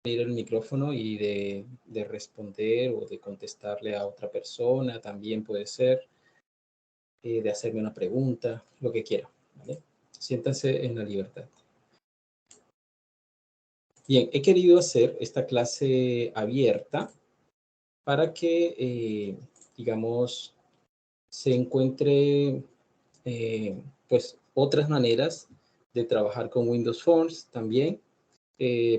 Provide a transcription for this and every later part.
abrir el micrófono y de responder o de contestarle a otra persona, también puede ser, de hacerme una pregunta, lo que quiera, ¿vale? Siéntanse en la libertad. Bien, he querido hacer esta clase abierta para que, digamos, se encuentre, pues, otras maneras de trabajar con Windows Forms también.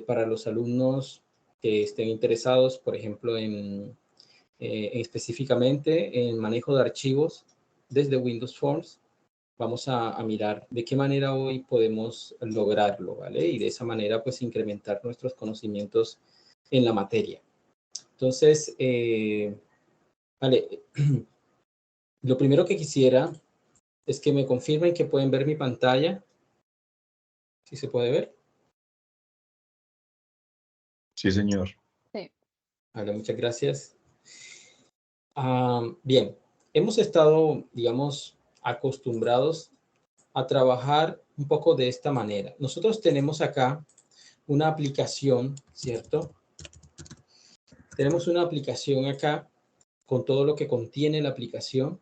Para los alumnos que estén interesados, por ejemplo, específicamente en manejo de archivos desde Windows Forms, vamos a mirar de qué manera hoy podemos lograrlo, ¿vale? Y de esa manera, pues, incrementar nuestros conocimientos en la materia. Entonces, vale, lo primero que quisiera es que me confirmen que pueden ver mi pantalla. ¿Sí se puede ver? Sí, señor. Sí. Vale, muchas gracias. Bien, hemos estado, digamos, acostumbrados a trabajar un poco de esta manera. Nosotros tenemos acá una aplicación, ¿cierto? Tenemos una aplicación acá con todo lo que contiene la aplicación.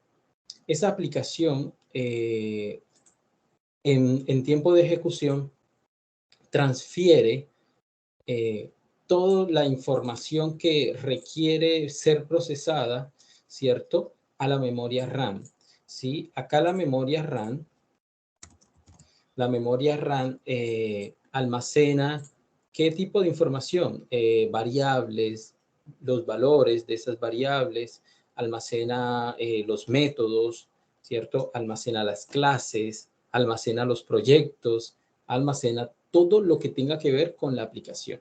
Esa aplicación en tiempo de ejecución transfiere toda la información que requiere ser procesada, ¿cierto? A la memoria RAM, ¿sí? Acá la memoria RAM almacena qué tipo de información, variables, los valores de esas variables, almacena los métodos, ¿cierto? Almacena las clases, almacena los proyectos, almacena todo lo que tenga que ver con la aplicación.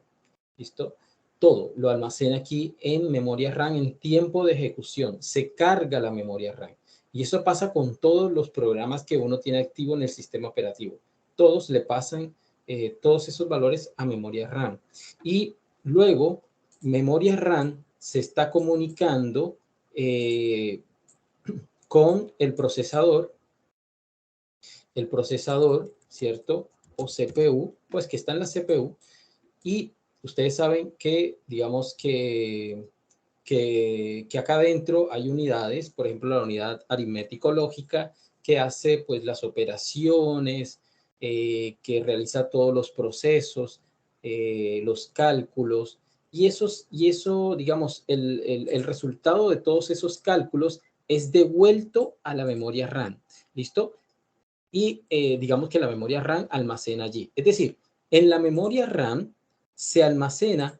¿Listo? Todo lo almacena aquí en memoria RAM en tiempo de ejecución. Se carga la memoria RAM. Y eso pasa con todos los programas que uno tiene activo en el sistema operativo. Todos le pasan todos esos valores a memoria RAM. Y luego, memoria RAM se está comunicando con el procesador, ¿cierto? O CPU, pues que está en la CPU. Y ustedes saben que, digamos que acá adentro hay unidades, por ejemplo, la unidad aritmético-lógica, que hace pues las operaciones, que realiza todos los procesos, los cálculos, y eso, digamos, el resultado de todos esos cálculos es devuelto a la memoria RAM, ¿listo? Y digamos que la memoria RAM almacena allí. Es decir, en la memoria RAM se almacena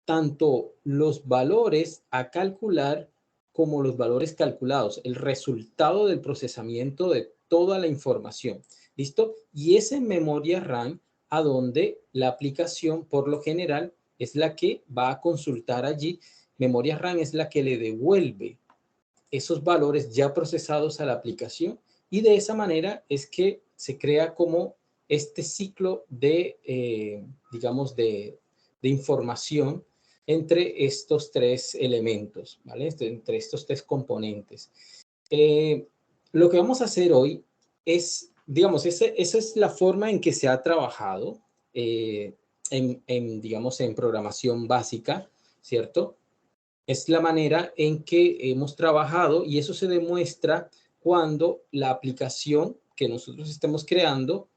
tanto los valores a calcular como los valores calculados, el resultado del procesamiento de toda la información. ¿Listo? Y es en memoria RAM a donde la aplicación, por lo general, es la que va a consultar allí. Memoria RAM es la que le devuelve esos valores ya procesados a la aplicación y de esa manera es que se crea como este ciclo de, digamos, de información entre estos tres elementos, ¿vale? Entre estos tres componentes. Lo que vamos a hacer hoy es, digamos, esa es la forma en que se ha trabajado digamos, en programación básica, ¿cierto? Es la manera en que hemos trabajado y eso se demuestra cuando la aplicación que nosotros estemos creando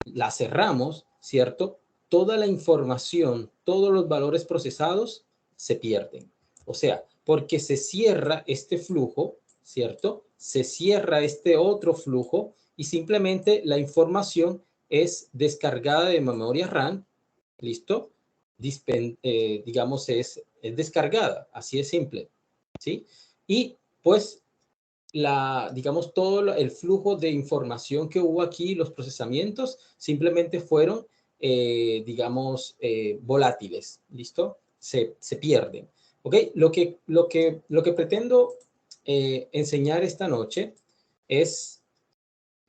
la cerramos, ¿cierto? Toda la información, todos los valores procesados se pierden. O sea, porque se cierra este flujo, ¿cierto? Se cierra este otro flujo y simplemente la información es descargada de memoria RAM, ¿listo? Digamos, es descargada, así es simple, ¿sí? Y pues digamos, todo el flujo de información que hubo aquí, los procesamientos, simplemente fueron, digamos, volátiles, ¿listo? Se pierden, ¿ok? Lo que pretendo enseñar esta noche es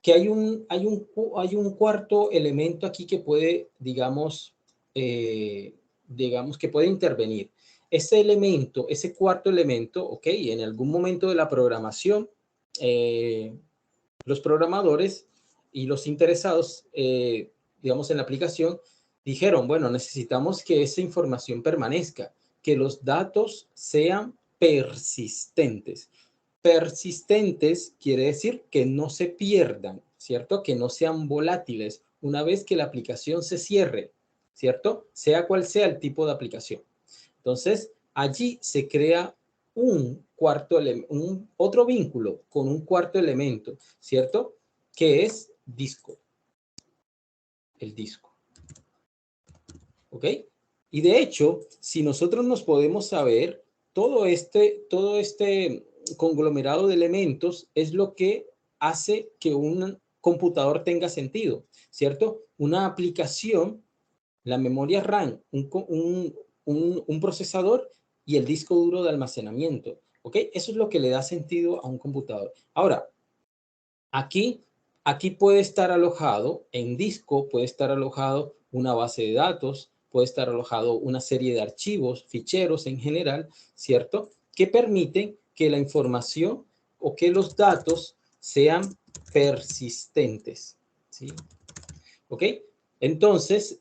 que hay un cuarto elemento aquí que puede, digamos, que puede intervenir. Ese elemento, ese cuarto elemento, ok, en algún momento de la programación, los programadores y los interesados, digamos, en la aplicación, dijeron, bueno, necesitamos que esa información permanezca, que los datos sean persistentes. Persistentes quiere decir que no se pierdan, ¿cierto? Que no sean volátiles una vez que la aplicación se cierre, ¿cierto? Sea cual sea el tipo de aplicación. Entonces, allí se crea otro vínculo con un cuarto elemento, ¿cierto? Que es disco, el disco. ¿Ok? Y de hecho, si nosotros nos podemos saber, todo este conglomerado de elementos es lo que hace que un computador tenga sentido, ¿cierto? Una aplicación, la memoria RAM, un procesador y el disco duro de almacenamiento, ¿ok? Eso es lo que le da sentido a un computador. Ahora, aquí puede estar alojado, en disco puede estar alojado una base de datos, puede estar alojado una serie de archivos, ficheros en general, ¿cierto? Que permiten que la información o que los datos sean persistentes, ¿sí? ¿Ok? Entonces,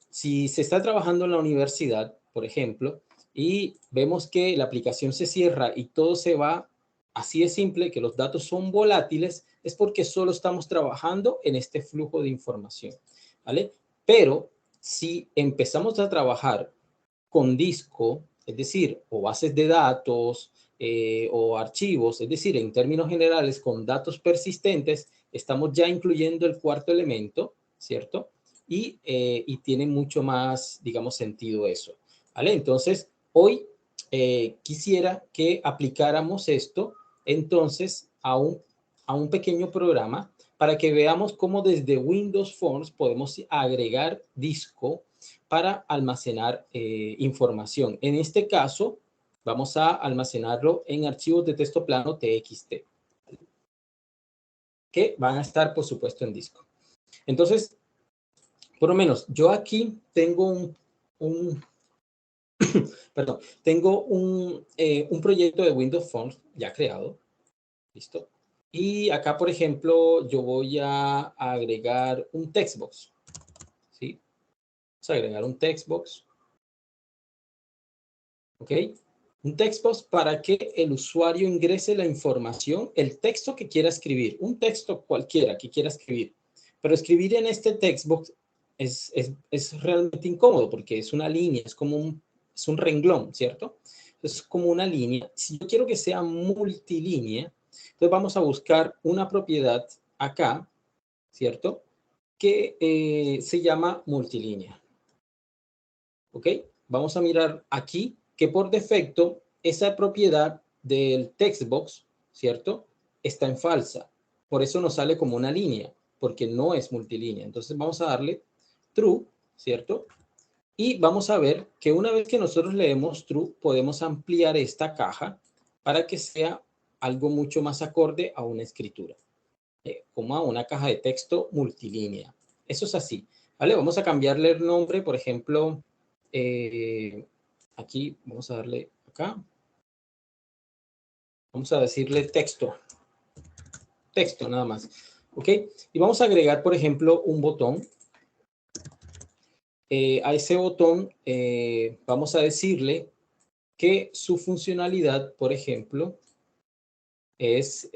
si se está trabajando en la universidad, por ejemplo, y vemos que la aplicación se cierra y todo se va así de simple, que los datos son volátiles, es porque solo estamos trabajando en este flujo de información, ¿vale? Pero si empezamos a trabajar con disco, es decir, o bases de datos o archivos, es decir, en términos generales, con datos persistentes, estamos ya incluyendo el cuarto elemento, ¿cierto? Y tiene mucho más, digamos, sentido eso, ¿vale? Entonces, hoy quisiera que aplicáramos esto entonces a un pequeño programa para que veamos cómo desde Windows Forms podemos agregar disco para almacenar información. En este caso, vamos a almacenarlo en archivos de texto plano TXT, que van a estar, por supuesto, en disco. Entonces, por lo menos, yo aquí tengo perdón, tengo un proyecto de Windows Forms ya creado, ¿listo? Y acá, por ejemplo, yo voy a agregar un textbox, ¿sí? Vamos a agregar un textbox, ¿ok? Un textbox para que el usuario ingrese la información, el texto que quiera escribir, un texto cualquiera que quiera escribir. Pero escribir en este textbox es realmente incómodo porque es una línea, es un renglón, ¿cierto? Es como una línea. Si yo quiero que sea multilínea, entonces vamos a buscar una propiedad acá, ¿cierto? Que se llama multilínea. ¿Ok? Vamos a mirar aquí que por defecto esa propiedad del textbox, ¿cierto? Está en falsa. Por eso nos sale como una línea, porque no es multilínea. Entonces vamos a darle true, ¿cierto? Y vamos a ver que una vez que nosotros leemos true, podemos ampliar esta caja para que sea algo mucho más acorde a una escritura, como a una caja de texto multilínea. Eso es así, ¿vale? Vamos a cambiarle el nombre, por ejemplo, aquí vamos a darle acá, vamos a decirle texto nada más, ¿ok? Y vamos a agregar, por ejemplo, un botón. A ese botón vamos a decirle que su funcionalidad, por ejemplo, es,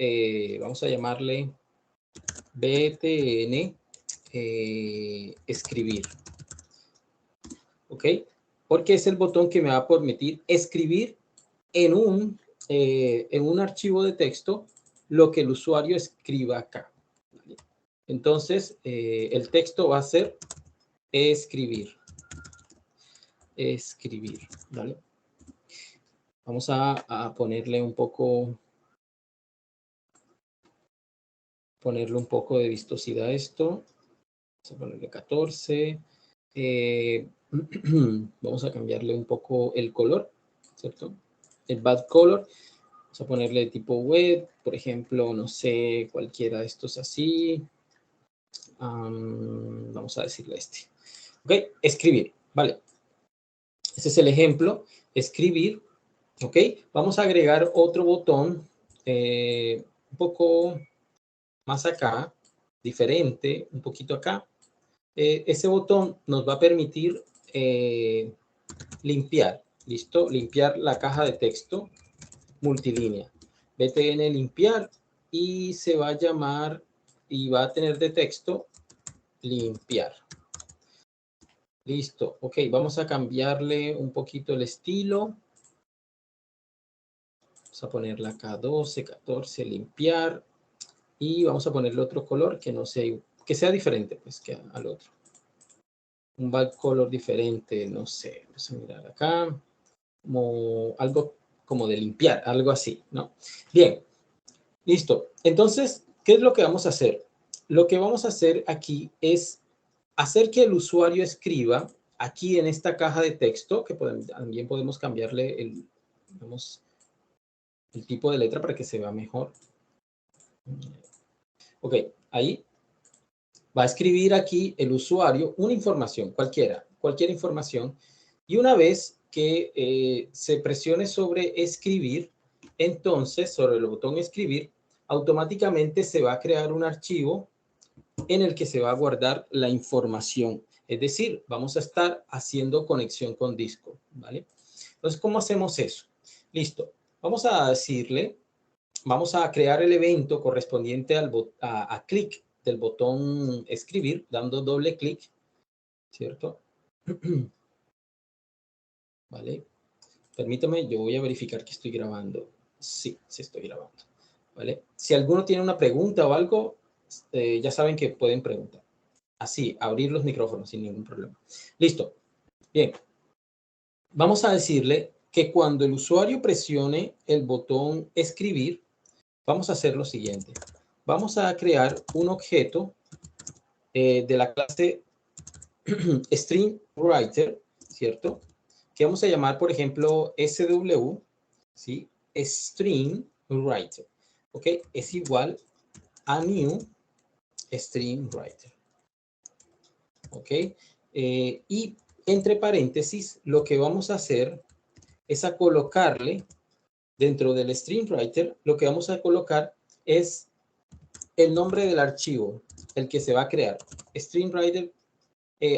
vamos a llamarle BTN escribir, ¿ok? Porque es el botón que me va a permitir escribir en un archivo de texto lo que el usuario escriba acá. Entonces, el texto va a ser escribir. Escribir, ¿vale? Vamos a ponerle un poco de vistosidad a esto. Vamos a ponerle 14. Vamos a cambiarle un poco el color, ¿cierto? El back color. Vamos a ponerle tipo web, por ejemplo, no sé, cualquiera de estos así. Vamos a decirle este. Ok, escribir, vale. Este es el ejemplo, escribir. Ok, vamos a agregar otro botón un poco más acá, diferente, un poquito acá. ese botón nos va a permitir limpiar, ¿listo? Limpiar la caja de texto multilínea. btn limpiar y se va a llamar y va a tener de texto limpiar. Listo. Ok, vamos a cambiarle un poquito el estilo. Vamos a ponerle acá 12, 14, limpiar. Y vamos a ponerle otro color que no sea, que sea diferente pues que al otro. Un back color diferente, no sé. Vamos a mirar acá. Como algo como de limpiar, algo así, ¿no? Bien, listo. Entonces, ¿qué es lo que vamos a hacer? Lo que vamos a hacer aquí es hacer que el usuario escriba aquí en esta caja de texto, que también podemos cambiarle digamos, el tipo de letra para que se vea mejor. Ok, ahí va a escribir aquí el usuario una información, cualquier información, y una vez que se presione sobre escribir, entonces sobre el botón escribir, automáticamente se va a crear un archivo en el que se va a guardar la información. Es decir, vamos a estar haciendo conexión con disco, ¿vale? Entonces, ¿cómo hacemos eso? Listo. Vamos a decirle, vamos a crear el evento correspondiente a clic del botón escribir, dando doble clic, ¿cierto? ¿Vale? Permítame, yo voy a verificar que estoy grabando. Sí, sí estoy grabando. ¿Vale? Si alguno tiene una pregunta o algo, ya saben que pueden preguntar. Así, abrir los micrófonos sin ningún problema. Listo. Bien. Vamos a decirle que cuando el usuario presione el botón escribir, vamos a hacer lo siguiente. Vamos a crear un objeto de la clase StringWriter, ¿cierto? Que vamos a llamar, por ejemplo, SW, ¿sí? StringWriter, ¿ok? Es igual a new StringWriter, ¿ok? Y entre paréntesis, lo que vamos a hacer es a colocarle dentro del StringWriter, lo que vamos a colocar es el nombre del archivo, el que se va a crear, StringWriter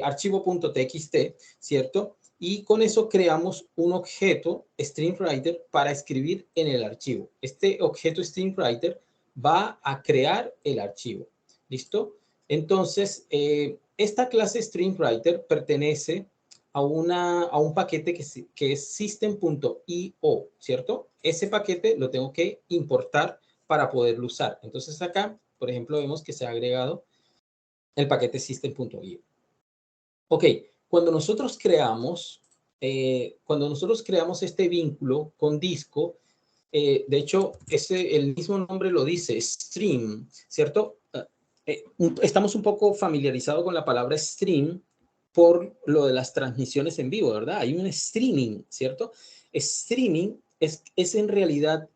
archivo.txt, ¿cierto? Y con eso creamos un objeto StringWriter para escribir en el archivo. Este objeto StringWriter va a crear el archivo, ¿listo? Entonces, esta clase StringWriter pertenece a un paquete que es system.io, ¿cierto? Ese paquete lo tengo que importar para poderlo usar. Entonces acá, por ejemplo, vemos que se ha agregado el paquete system.io. Ok, cuando nosotros creamos este vínculo con disco, de hecho, el mismo nombre lo dice, stream, ¿cierto? Estamos un poco familiarizados con la palabra stream por lo de las transmisiones en vivo, ¿verdad? Hay un streaming, ¿cierto? Streaming es en realidad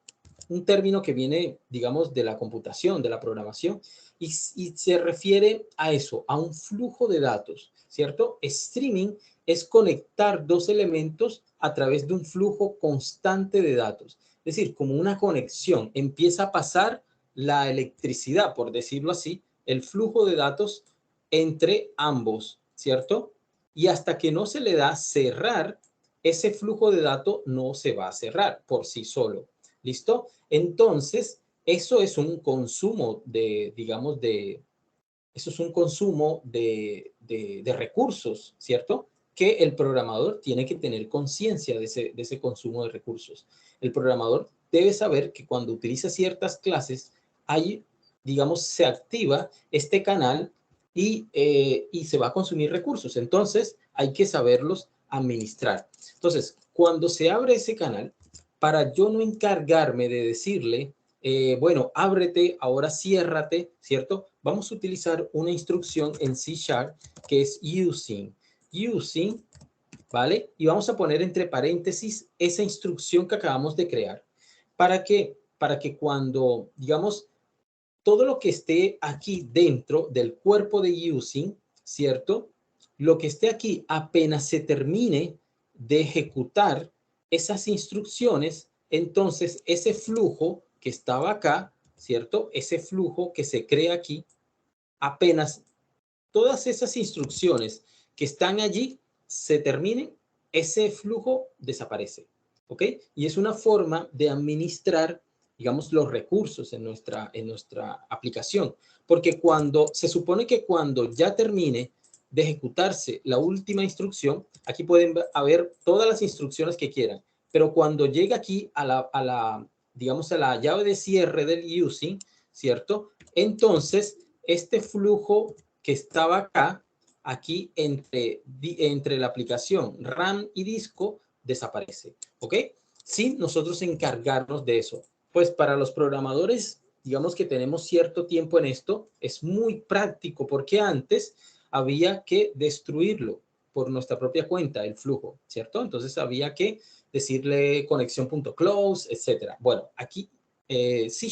un término que viene, digamos, de la computación, de la programación, y se refiere a eso, a un flujo de datos, ¿cierto? Streaming es conectar dos elementos a través de un flujo constante de datos. Es decir, como una conexión, empieza a pasar la electricidad, por decirlo así, el flujo de datos entre ambos, ¿cierto? Y hasta que no se le da cerrar, ese flujo de datos no se va a cerrar por sí solo. ¿Listo? Entonces, eso es un consumo digamos, eso es un consumo de recursos, ¿cierto? Que el programador tiene que tener conciencia de ese consumo de recursos. El programador debe saber que cuando utiliza ciertas clases, hay, digamos, se activa este canal y se va a consumir recursos. Entonces, hay que saberlos administrar. Entonces, cuando se abre ese canal, para yo no encargarme de decirle, bueno, ábrete, ahora ciérrate, ¿cierto? Vamos a utilizar una instrucción en C# que es using. Using, ¿vale? Y vamos a poner entre paréntesis esa instrucción que acabamos de crear. ¿Para qué? Para que cuando, digamos, todo lo que esté aquí dentro del cuerpo de using, ¿cierto? Lo que esté aquí apenas se termine de ejecutar esas instrucciones, entonces ese flujo que estaba acá, ¿cierto? Ese flujo que se crea aquí, apenas todas esas instrucciones que están allí se terminen, ese flujo desaparece, ¿ok? Y es una forma de administrar, digamos, los recursos en nuestra aplicación, porque cuando se supone que cuando ya termine de ejecutarse la última instrucción, aquí pueden haber todas las instrucciones que quieran, pero cuando llega aquí digamos, a la llave de cierre del using, ¿cierto? Entonces, este flujo que estaba acá, aquí entre la aplicación RAM y disco, desaparece, ¿ok? Sin nosotros encargarnos de eso. Pues para los programadores, digamos que tenemos cierto tiempo en esto, es muy práctico porque antes había que destruirlo por nuestra propia cuenta, el flujo, ¿cierto? Entonces había que decirle conexión.close, etcétera. Bueno, aquí C#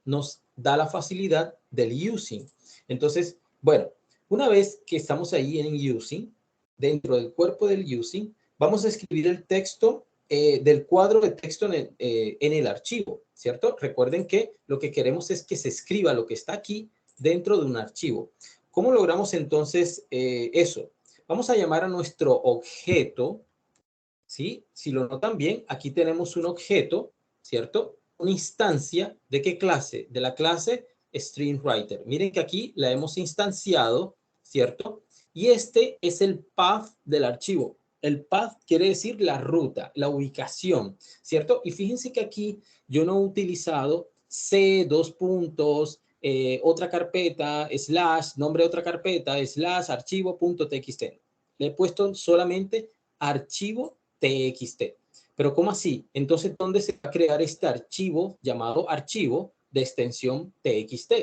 nos da la facilidad del using. Entonces, bueno, una vez que estamos ahí en using, dentro del cuerpo del using, vamos a escribir el texto del cuadro de texto en el archivo, ¿cierto? Recuerden que lo que queremos es que se escriba lo que está aquí dentro de un archivo. ¿Cómo logramos entonces eso? Vamos a llamar a nuestro objeto, ¿sí? Si lo notan bien, aquí tenemos un objeto, ¿cierto? Una instancia, ¿de qué clase? De la clase StreamWriter. Miren que aquí la hemos instanciado, ¿cierto? Y este es el path del archivo. El path quiere decir la ruta, la ubicación, ¿cierto? Y fíjense que aquí yo no he utilizado C, dos puntos, otra carpeta, slash, nombre de otra carpeta, slash, archivo.txt. Le he puesto solamente archivo TXT. Pero ¿cómo así? Entonces, ¿dónde se va a crear este archivo llamado archivo de extensión TXT?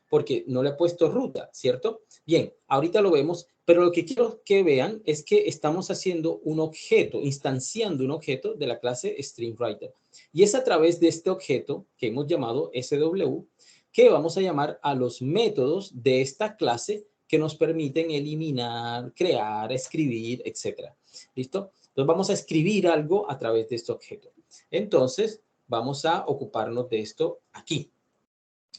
Porque no le he puesto ruta, ¿cierto? Bien, ahorita lo vemos, pero lo que quiero que vean es que estamos haciendo un objeto, instanciando un objeto de la clase StreamWriter. Y es a través de este objeto que hemos llamado SW que vamos a llamar a los métodos de esta clase que nos permiten eliminar, crear, escribir, etcétera. ¿Listo? Entonces vamos a escribir algo a través de este objeto. Entonces vamos a ocuparnos de esto aquí.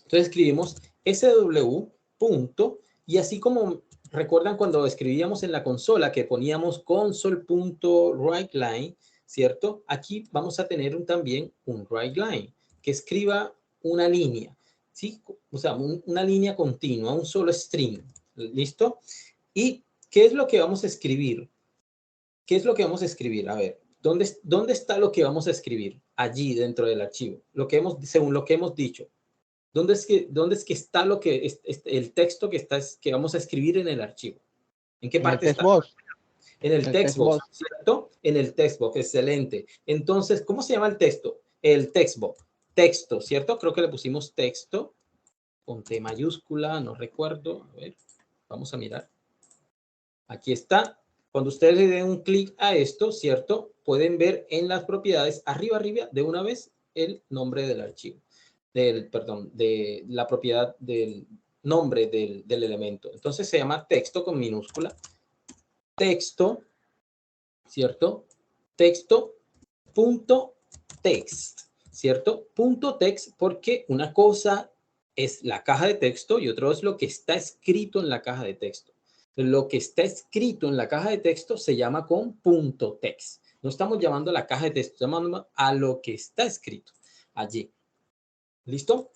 Entonces escribimos sw punto y así como recuerdan cuando escribíamos en la consola que poníamos console.writeLine, ¿cierto? Aquí vamos a tener también un writeLine que escriba una línea, ¿sí? O sea, una línea continua, un solo string, ¿listo? ¿Y qué es lo que vamos a escribir? ¿Qué es lo que vamos a escribir? A ver, ¿dónde está lo que vamos a escribir? Allí dentro del archivo, según lo que hemos dicho. ¿Dónde es que está el texto que vamos a escribir en el archivo? ¿En qué En el parte está? textbox. En el El textbox, textbox. ¿cierto? En el textbox, excelente. Entonces, ¿cómo se llama el texto? El textbox. Texto, ¿cierto? Creo que le pusimos texto con T mayúscula, no recuerdo. A ver, vamos a mirar. Aquí está. Cuando ustedes le den un clic a esto, ¿cierto? Pueden ver en las propiedades, arriba, de una vez, el nombre del archivo. Perdón, de la propiedad del nombre del elemento. Entonces se llama texto con minúscula. Texto, ¿cierto? Texto, punto text, ¿cierto? Punto text porque una cosa es la caja de texto y otro es lo que está escrito en la caja de texto. Lo que está escrito en la caja de texto se llama con punto text. No estamos llamando a la caja de texto, estamos llamando a lo que está escrito allí. ¿Listo?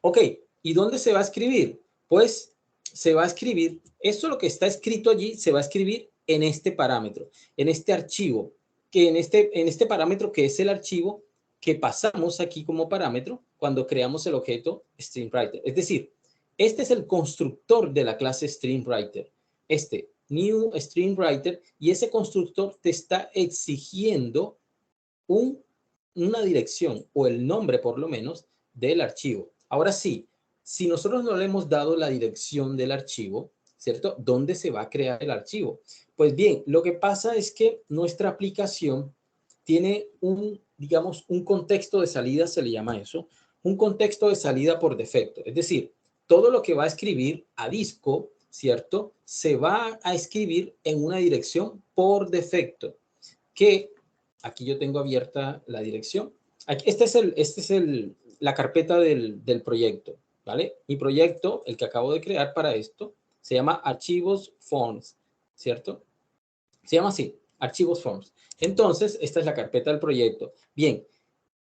Ok, ¿y dónde se va a escribir? Pues se va a escribir, esto lo que está escrito allí se va a escribir en este parámetro, en este archivo, que en este parámetro que es el archivo que pasamos aquí como parámetro cuando creamos el objeto StreamWriter. Es decir, este es el constructor de la clase StreamWriter, este new StreamWriter, y ese constructor te está exigiendo una dirección o el nombre por lo menos del archivo. Ahora sí, si nosotros no le hemos dado la dirección del archivo, ¿cierto? ¿Dónde se va a crear el archivo? Pues bien, lo que pasa es que nuestra aplicación tiene digamos, un contexto de salida, se le llama eso, un contexto de salida por defecto. Es decir, todo lo que va a escribir a disco, ¿cierto? Se va a escribir en una dirección por defecto, que aquí yo tengo abierta la dirección. Esta es la carpeta del proyecto, ¿vale? Mi proyecto, el que acabo de crear para esto, Se llama archivos forms, ¿cierto? Se llama así, archivos forms. Entonces, esta es la carpeta del proyecto. Bien,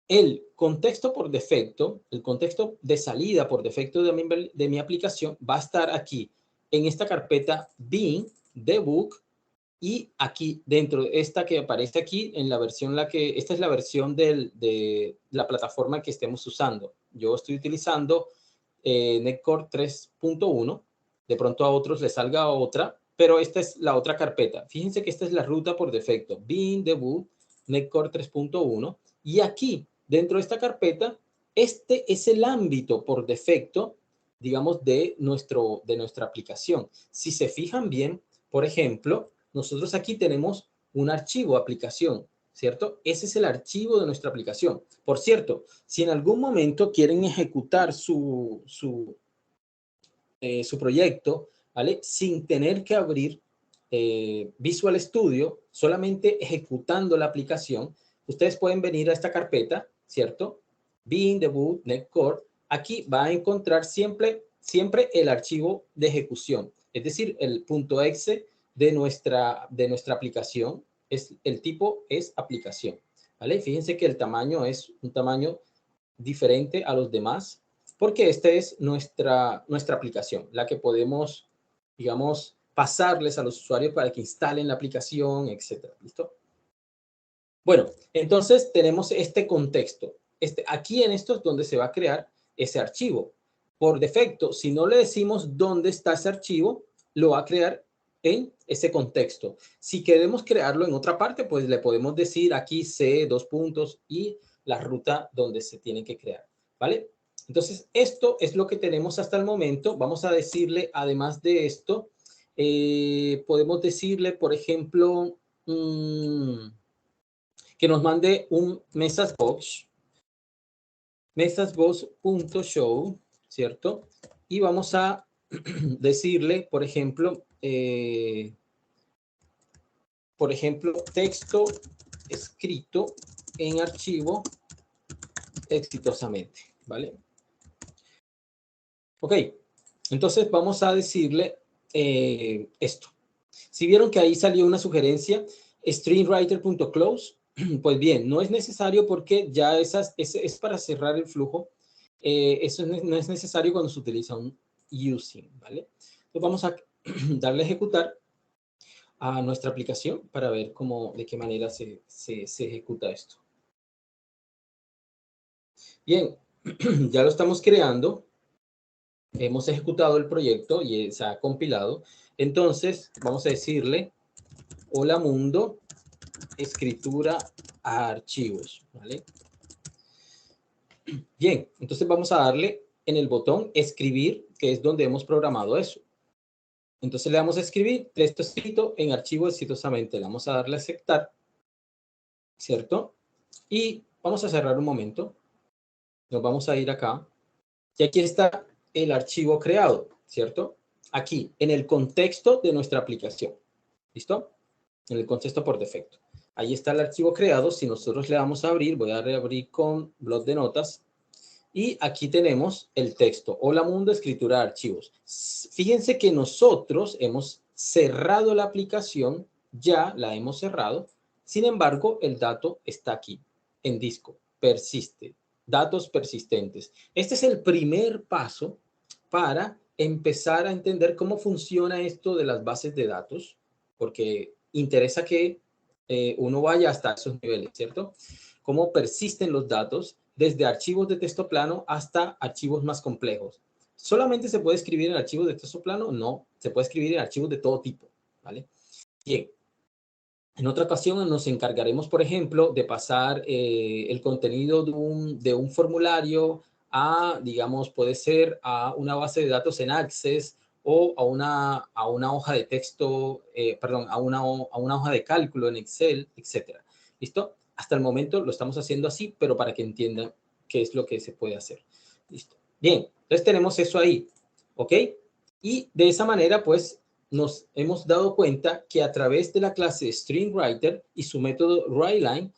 el contexto por defecto, el contexto de salida por defecto de mi aplicación va a estar aquí, en esta carpeta bin, debug, y aquí dentro, esta que aparece aquí, en la versión, esta es la versión de la plataforma que estemos usando. Yo estoy utilizando Netcore 3.1, de pronto a otros les salga otra, pero esta es la otra carpeta. Fíjense que esta es la ruta por defecto, bin, debug, Netcore 3.1, y aquí, dentro de esta carpeta, este es el ámbito por defecto, digamos, de nuestra aplicación. Si se fijan bien, por ejemplo, nosotros aquí tenemos un archivo aplicación, ¿cierto? Ese es el archivo de nuestra aplicación. Por cierto, si en algún momento quieren ejecutar su proyecto, ¿vale? Sin tener que abrir Visual Studio, solamente ejecutando la aplicación, ustedes pueden venir a esta carpeta, ¿cierto? Bin, debug, netcore. Aquí va a encontrar siempre el archivo de ejecución, es decir, el .exe de nuestra aplicación. El tipo es aplicación, ¿vale? Fíjense que el tamaño es un tamaño diferente a los demás, porque esta es nuestra aplicación, la que podemos, digamos, pasarles a los usuarios para que instalen la aplicación, etcétera. ¿Listo? Bueno, entonces tenemos este contexto. Aquí en esto es donde se va a crear ese archivo. Por defecto, si no le decimos dónde está ese archivo, lo va a crear en ese contexto. Si queremos crearlo en otra parte, pues le podemos decir aquí C, dos puntos y la ruta donde se tiene que crear, ¿vale? Entonces, esto es lo que tenemos hasta el momento. Vamos a decirle, además de esto, podemos decirle, por ejemplo, que nos mande un messagebox.show, ¿cierto? Y vamos a decirle, por ejemplo, texto escrito en archivo exitosamente, ¿vale? Ok, entonces vamos a decirle esto. Si vieron que ahí salió una sugerencia, streamwriter.close, pues bien, no es necesario porque ya es para cerrar el flujo. Eso no es necesario cuando se utiliza un using, ¿vale? Entonces vamos a darle a ejecutar a nuestra aplicación para ver de qué manera se ejecuta esto. Bien, ya lo estamos creando. Hemos ejecutado el proyecto y se ha compilado. Entonces, vamos a decirle, hola mundo, escritura a archivos, ¿vale? Bien, entonces vamos a darle en el botón escribir, que es donde hemos programado eso. Entonces le damos a escribir texto escrito en archivo exitosamente. Le vamos a darle a aceptar, ¿cierto? Y vamos a cerrar un momento. Nos vamos a ir acá. Y aquí está el archivo creado, ¿cierto? Aquí, en el contexto de nuestra aplicación. ¿Listo? En el contexto por defecto. Ahí está el archivo creado. Si nosotros le damos a abrir, voy a reabrir con bloc de notas. Y aquí tenemos el texto. Hola mundo, escritura de archivos. Fíjense que nosotros hemos cerrado la aplicación, ya la hemos cerrado. Sin embargo, el dato está aquí, en disco, persiste, datos persistentes. Este es el primer paso para empezar a entender cómo funciona esto de las bases de datos, porque interesa que uno vaya hasta esos niveles, ¿cierto? Cómo persisten los datos desde archivos de texto plano hasta archivos más complejos. ¿Solamente se puede escribir en archivos de texto plano? No, se puede escribir en archivos de todo tipo, ¿vale? Bien, en otra ocasión nos encargaremos, por ejemplo, de pasar el contenido de un formulario a, digamos, puede ser a una base de datos en Access o a una hoja de texto, perdón, a una hoja de cálculo en Excel, etcétera. ¿Listo? Hasta el momento lo estamos haciendo así, pero para que entiendan qué es lo que se puede hacer. ¿Listo? Bien, entonces tenemos eso ahí, ¿ok? Y de esa manera, pues, nos hemos dado cuenta que a través de la clase StreamWriter y su método WriteLine,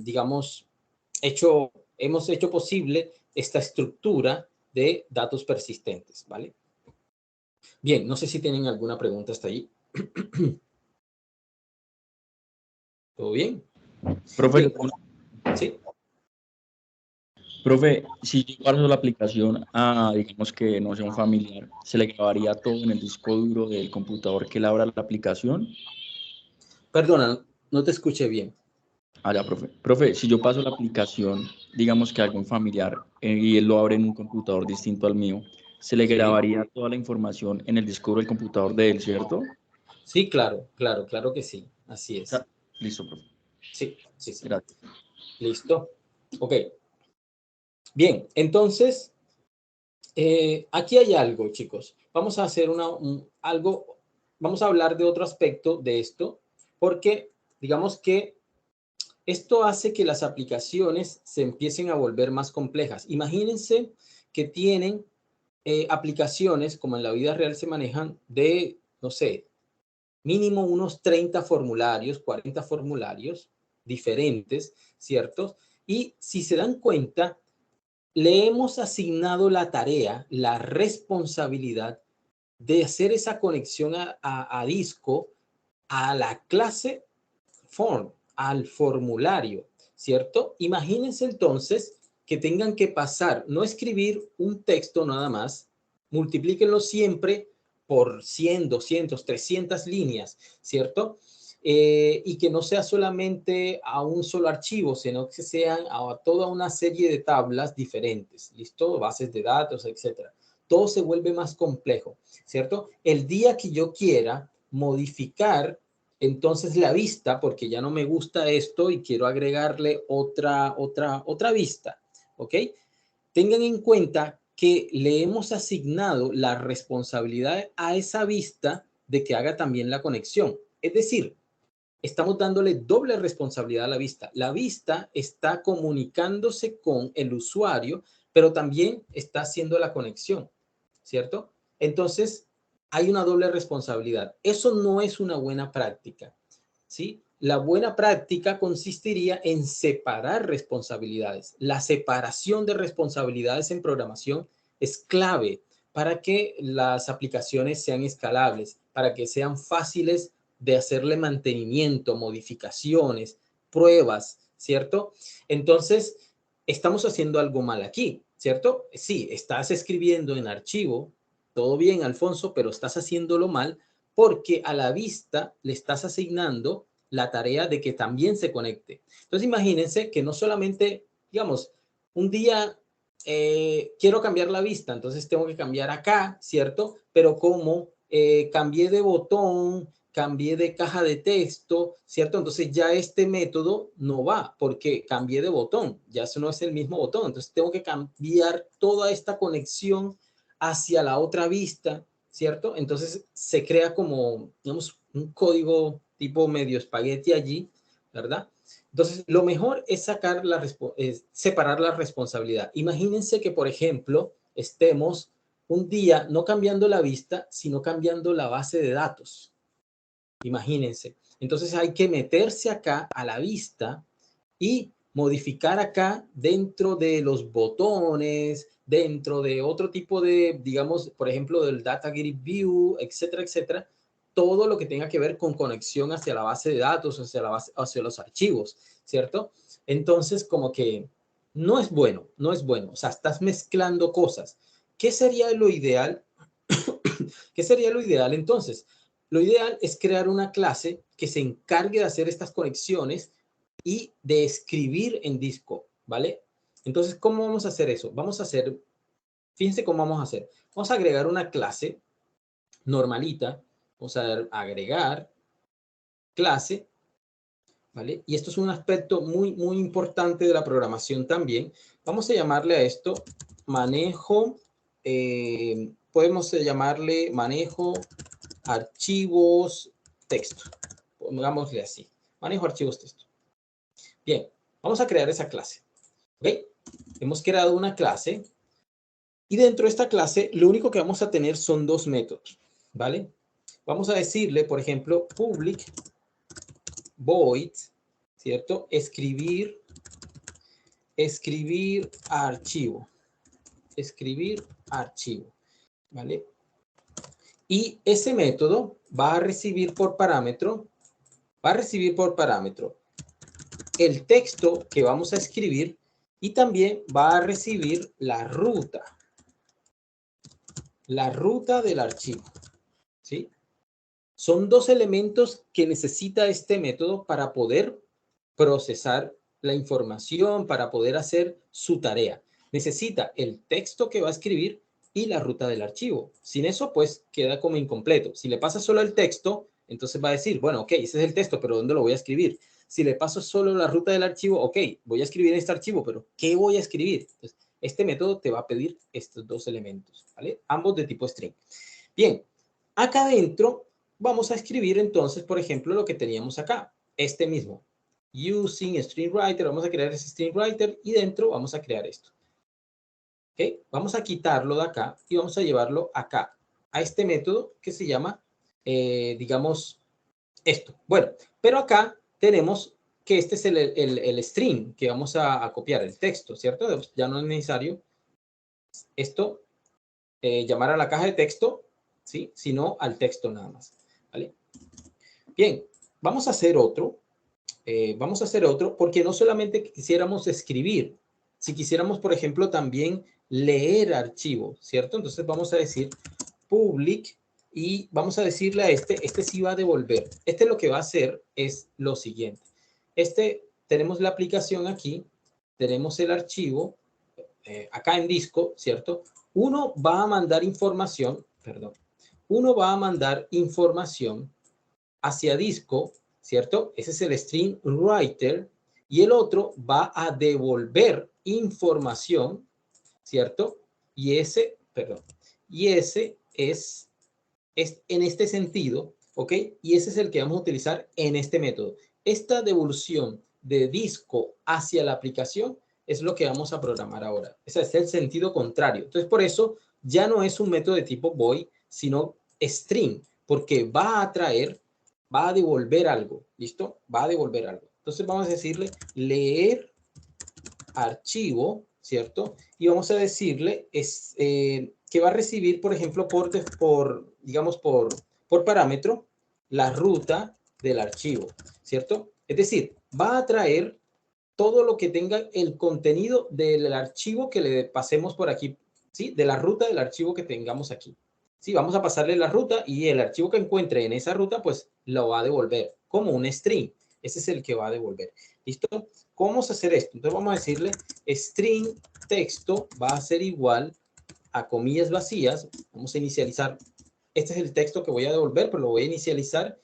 digamos, hemos hecho posible esta estructura de datos persistentes, ¿vale? Bien, no sé si tienen alguna pregunta hasta ahí. ¿Todo bien? Profe, Bien, ¿sí? profe, si yo paso la aplicación a, digamos que no sea un familiar, ¿se le grabaría todo en el disco duro del computador que él abra la aplicación? Perdona, no te escuché bien. Ah, ya, profe. Profe, si yo paso la aplicación, digamos que a algún familiar y él lo abre en un computador distinto al mío, ¿se le Sí, grabaría toda la información en el disco duro del computador de él, cierto? sí, claro, claro, claro que sí. Así es. Listo, profe. Sí, sí, sí. Gracias. Listo. Ok. Bien, entonces, aquí hay algo, chicos. Vamos a hacer algo, vamos a hablar de otro aspecto de esto, porque digamos que esto hace que las aplicaciones se empiecen a volver más complejas. Imagínense que tienen aplicaciones, como en la vida real se manejan, de, no sé, mínimo unos 30 formularios, 40 formularios diferentes, ¿cierto? Y si se dan cuenta, le hemos asignado la tarea, la responsabilidad de hacer esa conexión a disco a la clase form, al formulario, ¿cierto? Imagínense entonces que tengan que pasar, no escribir un texto nada más, multiplíquenlo siempre por 100, 200, 300 líneas, ¿cierto? Y que no sea solamente a un solo archivo, sino que sean a toda una serie de tablas diferentes, ¿listo? Bases de datos, etcétera. Todo se vuelve más complejo, ¿cierto? El día que yo quiera modificar entonces la vista, porque ya no me gusta esto y quiero agregarle otra vista, ¿ok? Tengan en cuenta que le hemos asignado la responsabilidad a esa vista de que haga también la conexión. Es decir, estamos dándole doble responsabilidad a la vista. La vista está comunicándose con el usuario, pero también está haciendo la conexión, ¿cierto? Entonces, hay una doble responsabilidad. Eso no es una buena práctica, ¿sí? La buena práctica consistiría en separar responsabilidades. La separación de responsabilidades en programación es clave para que las aplicaciones sean escalables, para que sean fáciles de hacerle mantenimiento, modificaciones, pruebas, ¿cierto? Entonces, estamos haciendo algo mal aquí, ¿cierto? Sí, estás escribiendo en archivo, todo bien, Alfonso, pero estás haciéndolo mal porque a la vista le estás asignando la tarea de que también se conecte. Entonces, imagínense que no solamente, digamos, un día quiero cambiar la vista, entonces tengo que cambiar acá, ¿cierto? Pero como cambié de botón, cambié de caja de texto, ¿cierto? Entonces ya este método no va porque cambié de botón, ya eso no es el mismo botón, entonces tengo que cambiar toda esta conexión hacia la otra vista, ¿cierto? Entonces se crea como, digamos, un código tipo medio espagueti allí, ¿verdad? Entonces, lo mejor es separar la responsabilidad. Imagínense que, por ejemplo, estemos un día no cambiando la vista, sino cambiando la base de datos. Imagínense. Entonces hay que meterse acá a la vista y modificar acá dentro de los botones, dentro de otro tipo de, digamos, por ejemplo, del Data Grid View, etcétera, etcétera, todo lo que tenga que ver con conexión hacia la base de datos, hacia los archivos, ¿cierto? Entonces, como que no es bueno, no es bueno. O sea, estás mezclando cosas. ¿Qué sería lo ideal? ¿Qué sería lo ideal entonces? Lo ideal es crear una clase que se encargue de hacer estas conexiones y de escribir en disco, ¿vale? Entonces, ¿cómo vamos a hacer eso? Vamos a hacer, fíjense cómo vamos a hacer. Vamos a agregar una clase normalita, vamos a agregar clase, ¿vale? Y esto es un aspecto muy, muy importante de la programación también. Vamos a llamarle a esto manejo, podemos llamarle manejo archivos texto. Pongámosle así, manejo archivos texto. Bien, vamos a crear esa clase. ¿Ok? Hemos creado una clase y dentro de esta clase lo único que vamos a tener son dos métodos, ¿vale? Vamos a decirle, por ejemplo, public void, ¿cierto? Escribir archivo, ¿vale? Y ese método va a recibir por parámetro, el texto que vamos a escribir y también va a recibir la ruta del archivo, ¿sí? Son dos elementos que necesita este método para poder procesar la información, para poder hacer su tarea. Necesita el texto que va a escribir y la ruta del archivo. Sin eso, pues, queda como incompleto. Si le pasa solo el texto, entonces va a decir, bueno, ok, ese es el texto, pero ¿dónde lo voy a escribir? Si le paso solo la ruta del archivo, ok, voy a escribir en este archivo, pero ¿qué voy a escribir? Entonces, este método te va a pedir estos dos elementos, ¿vale? Ambos de tipo string. Bien, acá adentro vamos a escribir entonces, por ejemplo, lo que teníamos acá, este mismo. Using StringWriter, vamos a crear ese StringWriter y dentro vamos a crear esto. ¿Okay? Vamos a quitarlo de acá y vamos a llevarlo acá, a este método que se llama, digamos, esto. Bueno, pero acá tenemos que este es el string que vamos a copiar, el texto, ¿cierto? Ya no es necesario esto, llamar a la caja de texto, ¿sí? Sino al texto nada más, ¿vale? Bien, vamos a hacer otro. Porque no solamente quisiéramos escribir, si quisiéramos, por ejemplo, también leer archivo, ¿cierto? Entonces vamos a decir public y vamos a decirle a este sí va a devolver. Este lo que va a hacer es lo siguiente. Tenemos la aplicación aquí, tenemos el archivo acá en disco, ¿cierto? Uno va a mandar información hacia disco, ¿cierto? Ese es el string writer y el otro va a devolver información, ¿cierto? Y ese es en este sentido, ¿ok? Y ese es el que vamos a utilizar en este método. Esta devolución de disco hacia la aplicación es lo que vamos a programar ahora. Ese es el sentido contrario. Entonces, por eso ya no es un método de tipo void, sino string, porque va a devolver algo, ¿listo? Va a devolver algo. Entonces vamos a decirle leer archivo, ¿cierto? Y vamos a decirle que va a recibir, por ejemplo, por parámetro, la ruta del archivo, ¿cierto? Es decir, va a traer todo lo que tenga el contenido del archivo que le pasemos por aquí, ¿sí? De la ruta del archivo que tengamos aquí. Sí, vamos a pasarle la ruta y el archivo que encuentre en esa ruta, pues lo va a devolver como un string. Ese es el que va a devolver. ¿Listo? ¿Cómo vamos a hacer esto? Entonces vamos a decirle string texto va a ser igual a comillas vacías. Vamos a inicializar. Este es el texto que voy a devolver, pero lo voy a inicializar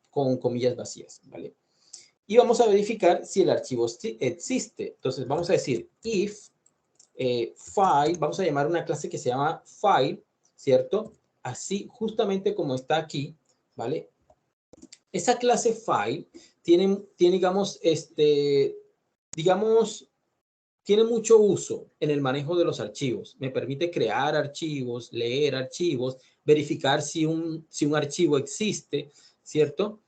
con comillas vacías, ¿vale? Y vamos a verificar si el archivo existe. Entonces vamos a decir if file, vamos a llamar una clase que se llama file, ¿cierto? Así justamente como está aquí, ¿vale? Esa clase file tiene digamos, tiene mucho uso en el manejo de los archivos. Me permite crear archivos, leer archivos, verificar si un archivo existe, ¿cierto?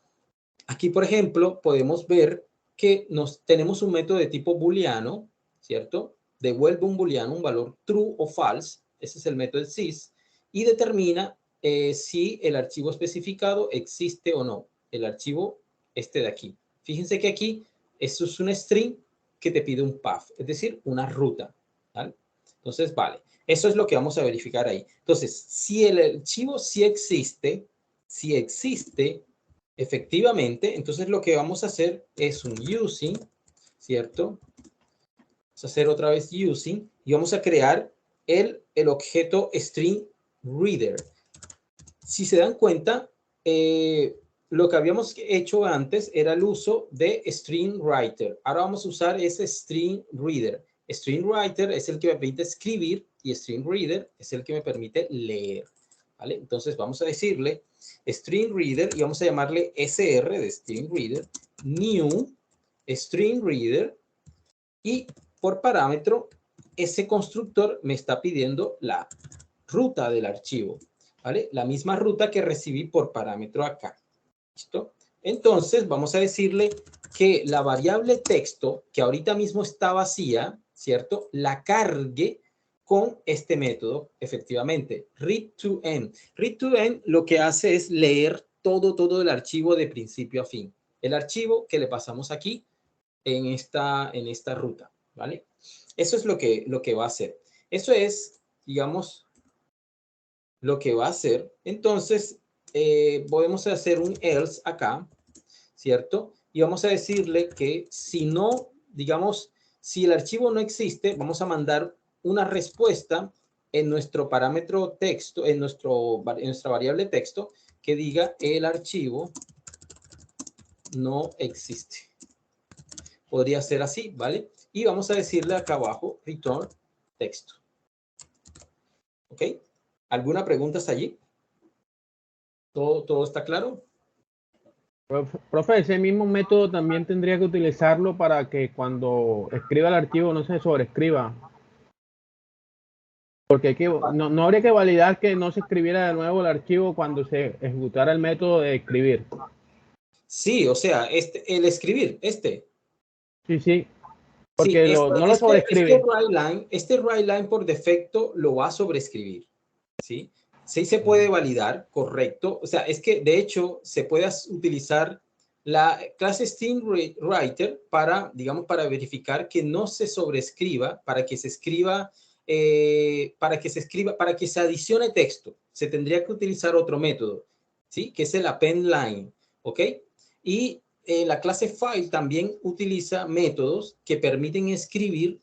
Aquí, por ejemplo, podemos ver que tenemos un método de tipo booleano, ¿cierto? Devuelve un booleano, un valor true o false. Ese es el método sys. Y determina si el archivo especificado existe o no. El archivo de aquí. Fíjense que aquí esto es un string que te pide un path, es decir, una ruta. ¿Vale? Entonces, vale. Eso es lo que vamos a verificar ahí. Entonces, si el archivo sí existe, efectivamente, entonces lo que vamos a hacer es un using, ¿cierto? Vamos a hacer otra vez using y vamos a crear el objeto string reader. Si se dan cuenta, lo que habíamos hecho antes era el uso de string writer. Ahora vamos a usar ese string reader. String writer es el que me permite escribir y string reader es el que me permite leer. ¿Vale? Entonces vamos a decirle string reader y vamos a llamarle SR de string reader, new string reader y por parámetro ese constructor me está pidiendo la ruta del archivo, ¿vale? La misma ruta que recibí por parámetro acá. ¿Listo? Entonces vamos a decirle que la variable texto que ahorita mismo está vacía, ¿cierto? La cargue con este método, efectivamente, read to end. Read to end lo que hace es leer todo el archivo de principio a fin. El archivo que le pasamos aquí en esta ruta, ¿vale? Eso es lo que va a hacer. Eso es, digamos, lo que va a hacer. Entonces, podemos hacer un else acá, ¿cierto? Y vamos a decirle que si no, digamos, si el archivo no existe, vamos a mandar una respuesta en nuestro parámetro texto, en nuestra variable texto, que diga el archivo no existe. Podría ser así, ¿vale? Y vamos a decirle acá abajo, return texto. ¿Ok? ¿Alguna pregunta hasta allí? ¿Todo está claro? Profe, ese mismo método también tendría que utilizarlo para que cuando escriba el archivo no se sobreescriba. Porque no habría que validar que no se escribiera de nuevo el archivo cuando se ejecutara el método de escribir. Sí, o sea, el escribir, Sí, sí. Sí, Porque no lo sobreescribe. este write line por defecto lo va a sobreescribir, ¿sí? Sí se puede validar, correcto. O sea, es que de hecho se puede utilizar la clase StringWriter para, digamos, para verificar que no se sobreescriba, para que se escriba, para que se adicione texto. Se tendría que utilizar otro método, ¿sí? Que es el append line, ¿ok? Y la clase file también utiliza métodos que permiten escribir,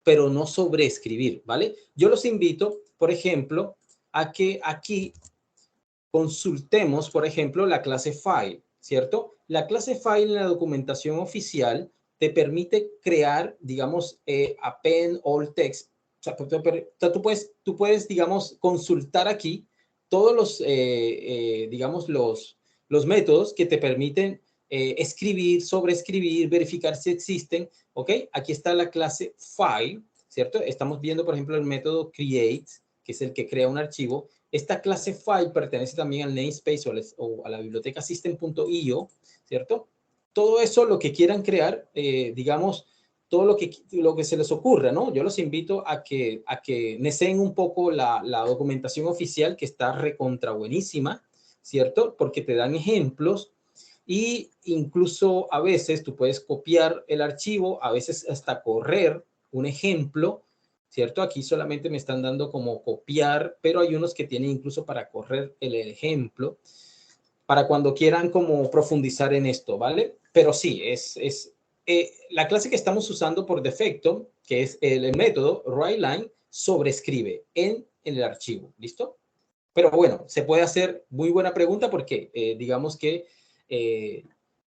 pero no sobreescribir, ¿vale? Yo los invito, por ejemplo, a que aquí consultemos, por ejemplo, la clase file, ¿cierto? La clase file en la documentación oficial te permite crear, digamos, append all text. O sea, tú puedes, digamos, consultar aquí todos los, digamos, los métodos que te permiten escribir, sobreescribir, verificar si existen, ¿ok? Aquí está la clase file, ¿cierto? Estamos viendo, por ejemplo, el método create, que es el que crea un archivo. Esta clase file pertenece también al namespace o a la biblioteca system.io, ¿cierto? Todo eso, lo que quieran crear, digamos, todo lo que se les ocurra, ¿no? Yo los invito a que neseen un poco la documentación oficial, que está recontra buenísima, ¿cierto? Porque te dan ejemplos y incluso a veces tú puedes copiar el archivo, a veces hasta correr un ejemplo, ¿cierto? Aquí solamente me están dando como copiar, pero hay unos que tienen incluso para correr el ejemplo, para cuando quieran como profundizar en esto, ¿vale? Pero sí, la clase que estamos usando por defecto, que es el método WriteLine, sobrescribe en el archivo, ¿listo? Pero bueno, se puede hacer, muy buena pregunta, porque digamos que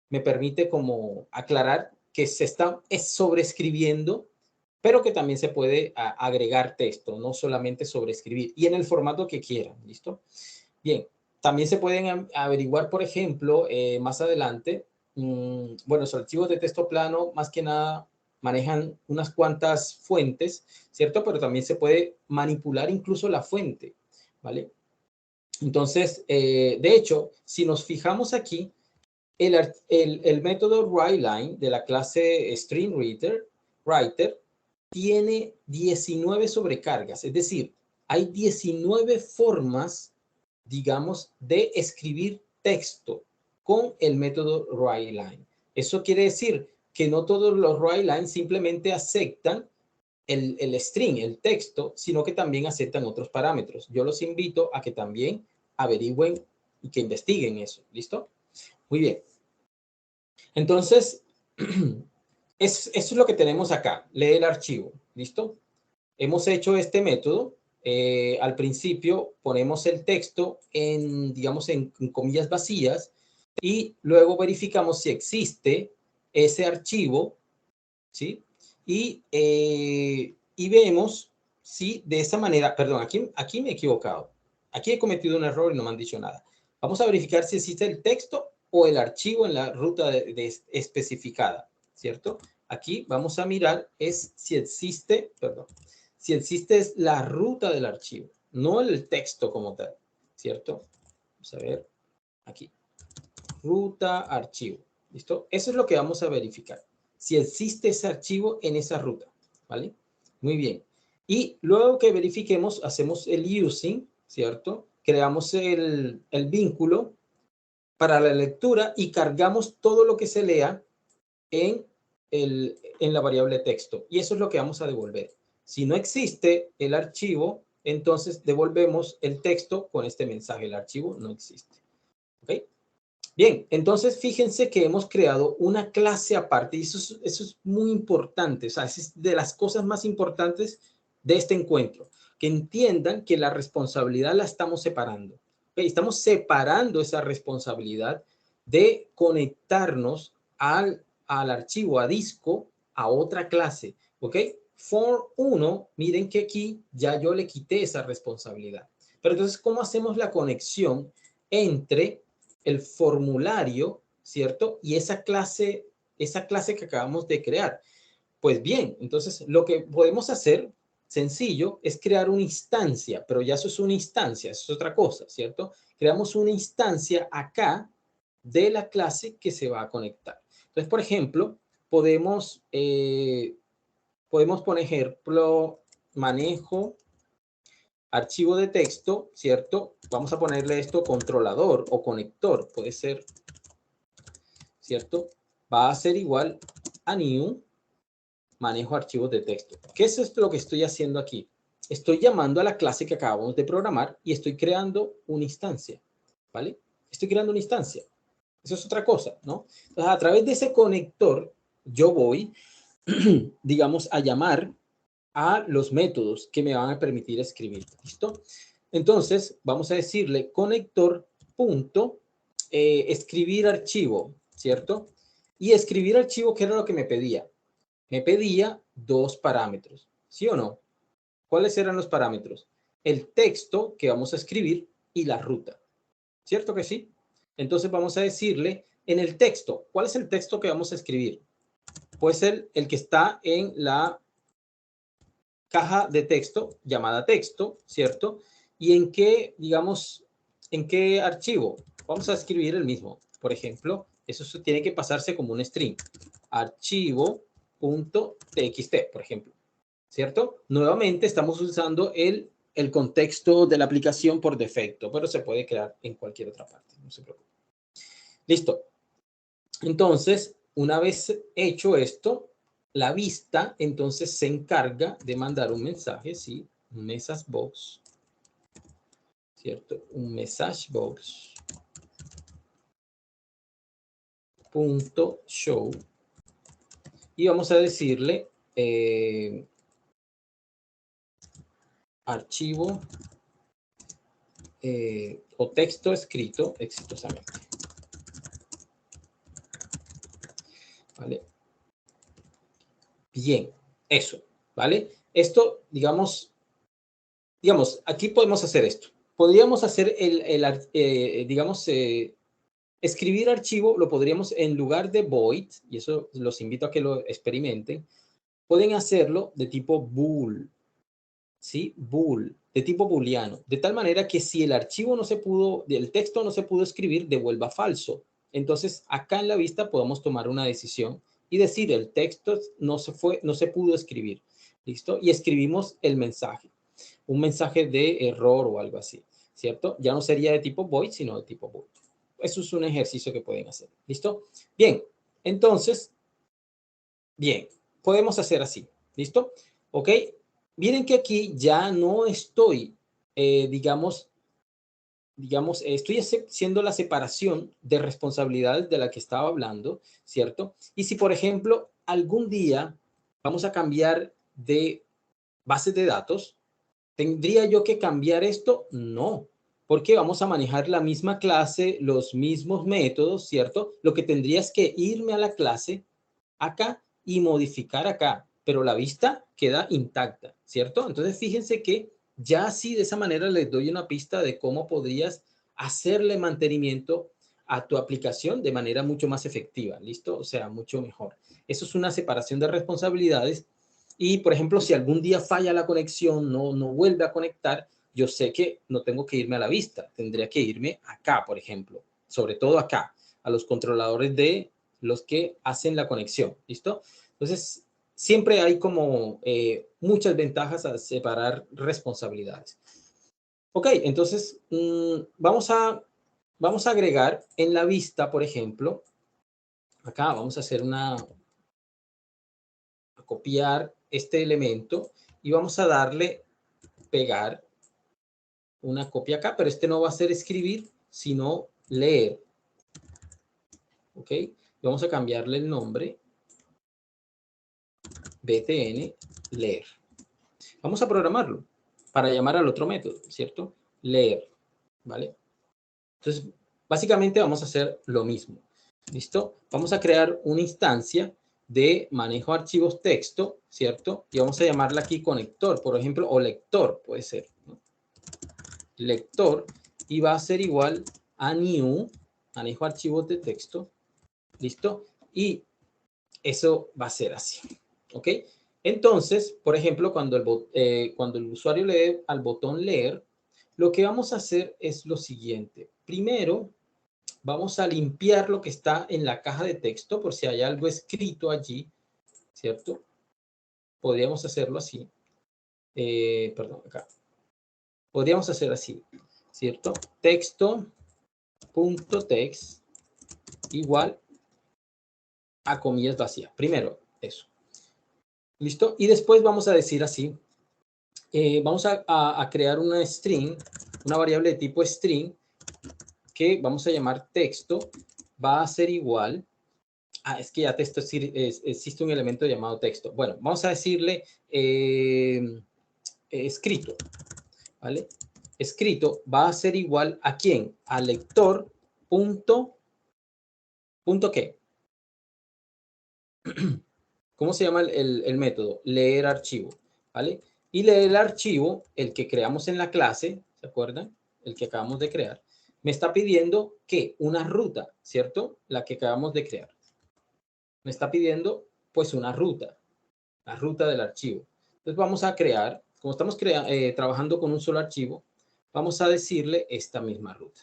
me permite como aclarar que se está sobreescribiendo, pero que también se puede agregar texto, no solamente sobreescribir, y en el formato que quieran, ¿listo? Bien, también se pueden averiguar, por ejemplo, más adelante, bueno, los archivos de texto plano, más que nada, manejan unas cuantas fuentes, ¿cierto? Pero también se puede manipular incluso la fuente, ¿vale? Entonces, de hecho, si nos fijamos aquí, el método WriteLine de la clase StringWriter tiene 19 sobrecargas, es decir, hay 19 formas, digamos, de escribir texto con el método WriteLine. Eso quiere decir que no todos los WriteLine simplemente aceptan el string, el texto, sino que también aceptan otros parámetros. Yo los invito a que también averigüen y que investiguen eso. ¿Listo? Muy bien. Entonces, eso es lo que tenemos acá. Lee el archivo. ¿Listo? Hemos hecho este método. Al principio ponemos el texto en, digamos, en comillas vacías y luego verificamos si existe ese archivo, ¿sí? Y vemos si de esa manera, perdón, aquí me he equivocado. Aquí he cometido un error y no me han dicho nada. Vamos a verificar si existe el texto o el archivo en la ruta especificada, ¿cierto? Aquí vamos a mirar si existe, perdón, si existe es la ruta del archivo, no el texto como tal, ¿cierto? Vamos a ver aquí. Ruta, archivo. ¿Listo? Eso es lo que vamos a verificar. Si existe ese archivo en esa ruta. ¿Vale? Muy bien. Y luego que verifiquemos, hacemos el using, ¿cierto? Creamos el vínculo para la lectura y cargamos todo lo que se lea en la variable texto. Y eso es lo que vamos a devolver. Si no existe el archivo, entonces devolvemos el texto con este mensaje. El archivo no existe. ¿Ok? Bien, entonces fíjense que hemos creado una clase aparte y eso es muy importante. O sea, es de las cosas más importantes de este encuentro. Que entiendan que la responsabilidad la estamos separando. ¿Ok? Estamos separando esa responsabilidad de conectarnos al archivo, a disco, a otra clase. ¿Ok? For 1, miren que aquí ya yo le quité esa responsabilidad. Pero entonces, ¿cómo hacemos la conexión entre el formulario, ¿cierto? Y esa clase que acabamos de crear? Pues bien, entonces lo que podemos hacer, sencillo, es crear una instancia, pero ya eso es una instancia, eso es otra cosa, ¿cierto? Creamos una instancia acá de la clase que se va a conectar. Entonces, por ejemplo, podemos por ejemplo, manejo archivo de texto, ¿cierto? Vamos a ponerle esto controlador o conector, puede ser, ¿cierto? Va a ser igual a new manejo archivos de texto. ¿Qué es esto lo que estoy haciendo aquí? Estoy llamando a la clase que acabamos de programar y estoy creando una instancia, ¿vale? Estoy creando una instancia. Eso es otra cosa, ¿no? Entonces, a través de ese conector, yo voy, digamos, a llamar a los métodos que me van a permitir escribir. ¿Listo? Entonces, vamos a decirle conector punto escribir archivo, ¿cierto? Y escribir archivo, ¿qué era lo que me pedía? Me pedía dos parámetros, ¿sí o no? ¿Cuáles eran los parámetros? El texto que vamos a escribir y la ruta, ¿cierto que sí? Entonces vamos a decirle en el texto, ¿cuál es el texto que vamos a escribir? Pues el que está en la caja de texto llamada texto, ¿cierto? Y en qué, digamos, en qué archivo. Vamos a escribir el mismo. Por ejemplo, eso tiene que pasarse como un string. Archivo.txt, por ejemplo, ¿cierto? Nuevamente estamos usando el contexto de la aplicación por defecto, pero se puede crear en cualquier otra parte, no se preocupe. Listo. Entonces, una vez hecho esto, la vista entonces se encarga de mandar un mensaje, ¿sí? Un message box, ¿cierto? Un message box punto show y vamos a decirle archivo o texto escrito exitosamente. ¿Vale? Bien, eso, ¿vale? Esto, digamos, aquí podemos hacer esto. Podríamos hacer escribir archivo, lo podríamos en lugar de void, y eso los invito a que lo experimenten, pueden hacerlo de tipo bool, ¿sí? Bool, de tipo booleano, de tal manera que si el archivo no se pudo, el texto no se pudo escribir, devuelva falso. Entonces, acá en la vista podemos tomar una decisión y decir, el texto no se pudo escribir, ¿listo? Y escribimos el mensaje, un mensaje de error o algo así, ¿cierto? Ya no sería de tipo void, sino de tipo bool. Eso es un ejercicio que pueden hacer, ¿listo? Bien, entonces, bien, podemos hacer así, ¿listo? ¿Ok? Miren que aquí ya no estoy, digamos, estoy haciendo la separación de responsabilidades de la que estaba hablando, ¿cierto? Y si, por ejemplo, algún día vamos a cambiar de base de datos, ¿tendría yo que cambiar esto? No, porque vamos a manejar la misma clase, los mismos métodos, ¿cierto? Lo que tendría es que irme a la clase acá y modificar acá, pero la vista queda intacta, ¿cierto? Entonces fíjense que ya así de esa manera les doy una pista de cómo podrías hacerle mantenimiento a tu aplicación de manera mucho más efectiva, ¿listo? O sea, mucho mejor. Eso es una separación de responsabilidades y, por ejemplo, si algún día falla la conexión, no vuelve a conectar, yo sé que no tengo que irme a la vista, tendría que irme acá, por ejemplo, sobre todo acá, a los controladores de los que hacen la conexión, ¿listo? Entonces, siempre hay como muchas ventajas a separar responsabilidades. Ok, entonces vamos a agregar en la vista, por ejemplo, acá vamos a hacer a copiar este elemento y vamos a darle pegar una copia acá, pero este no va a ser escribir, sino leer. Ok, vamos a cambiarle el nombre, btn leer. Vamos a programarlo para llamar al otro método, ¿cierto? Leer, ¿vale? Entonces, básicamente vamos a hacer lo mismo. ¿Listo? Vamos a crear una instancia de manejo de archivos texto, ¿cierto? Y vamos a llamarla aquí conector, por ejemplo, o lector, puede ser, ¿no? Lector, y va a ser igual a new, manejo de archivos de texto, ¿listo? Y eso va a ser así, ¿ok? Entonces, por ejemplo, cuando el usuario le dé al botón leer, lo que vamos a hacer es lo siguiente. Primero, vamos a limpiar lo que está en la caja de texto por si hay algo escrito allí, ¿cierto? Podríamos hacerlo así. Perdón, acá. Podríamos hacer así, ¿cierto? Texto.text igual a comillas vacías. Primero, eso. ¿Listo? Y después vamos a decir así. Vamos a crear una string, una variable de tipo string, que vamos a llamar texto. Va a ser igual. Es que ya texto existe un elemento llamado texto. Bueno, vamos a decirle escrito, ¿vale? Escrito va a ser igual a quién? Al lector punto qué. ¿Cómo se llama el método? Leer archivo, ¿vale? Y leer el archivo, el que creamos en la clase, ¿se acuerdan? El que acabamos de crear, me está pidiendo que una ruta, ¿cierto? La que acabamos de crear. Me está pidiendo, pues, una ruta, la ruta del archivo. Entonces vamos a crear, como estamos trabajando con un solo archivo, vamos a decirle esta misma ruta.